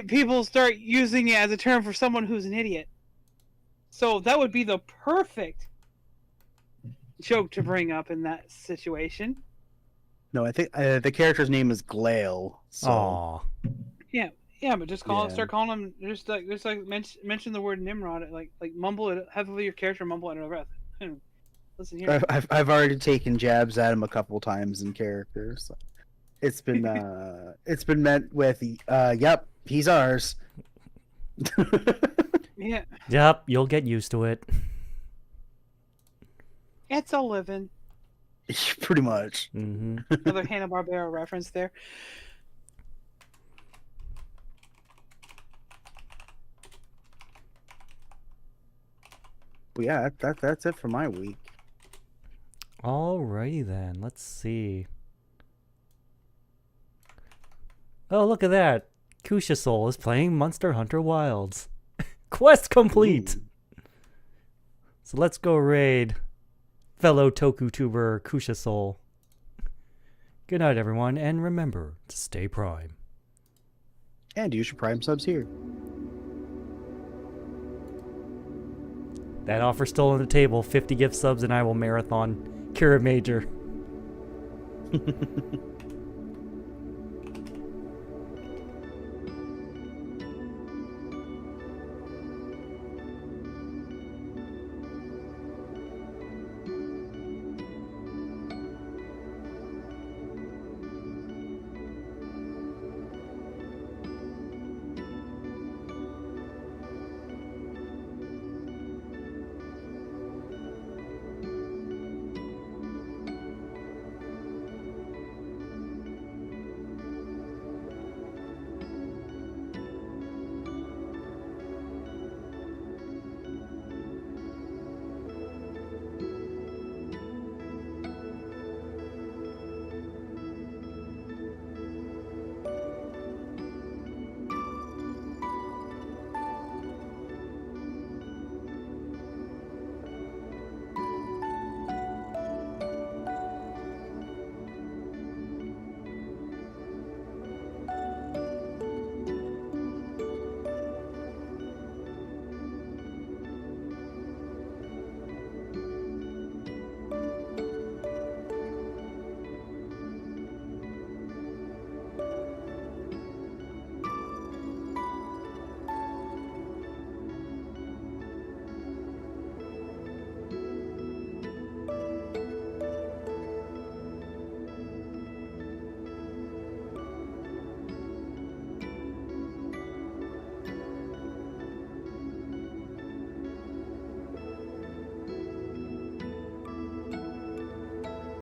people start using it as a term for someone who's an idiot. So that would be the perfect joke to bring up in that situation. No, I think the character's name is Glail. So. Aww. Yeah, but just start calling him. Just like mention the word Nimrod. Like mumble it. Have your character mumble under breath. Listen here. I've already taken jabs at him a couple times in characters. It's been met with yep, he's ours. Yeah. Yep, you'll get used to it. It's a living. Pretty much. Mm-hmm. Another Hanna-Barbera reference there. But yeah, that's it for my week. Alrighty then, let's see. Oh, look at that. Kyouryuu is playing Monster Hunter Wilds. Quest complete! Ooh. So let's go raid fellow TokuTuber Kyouryuu. Good night, everyone, and remember to stay Prime. And use your Prime subs here. That offer's still on the table. 50 gift subs and I will marathon Kira Major.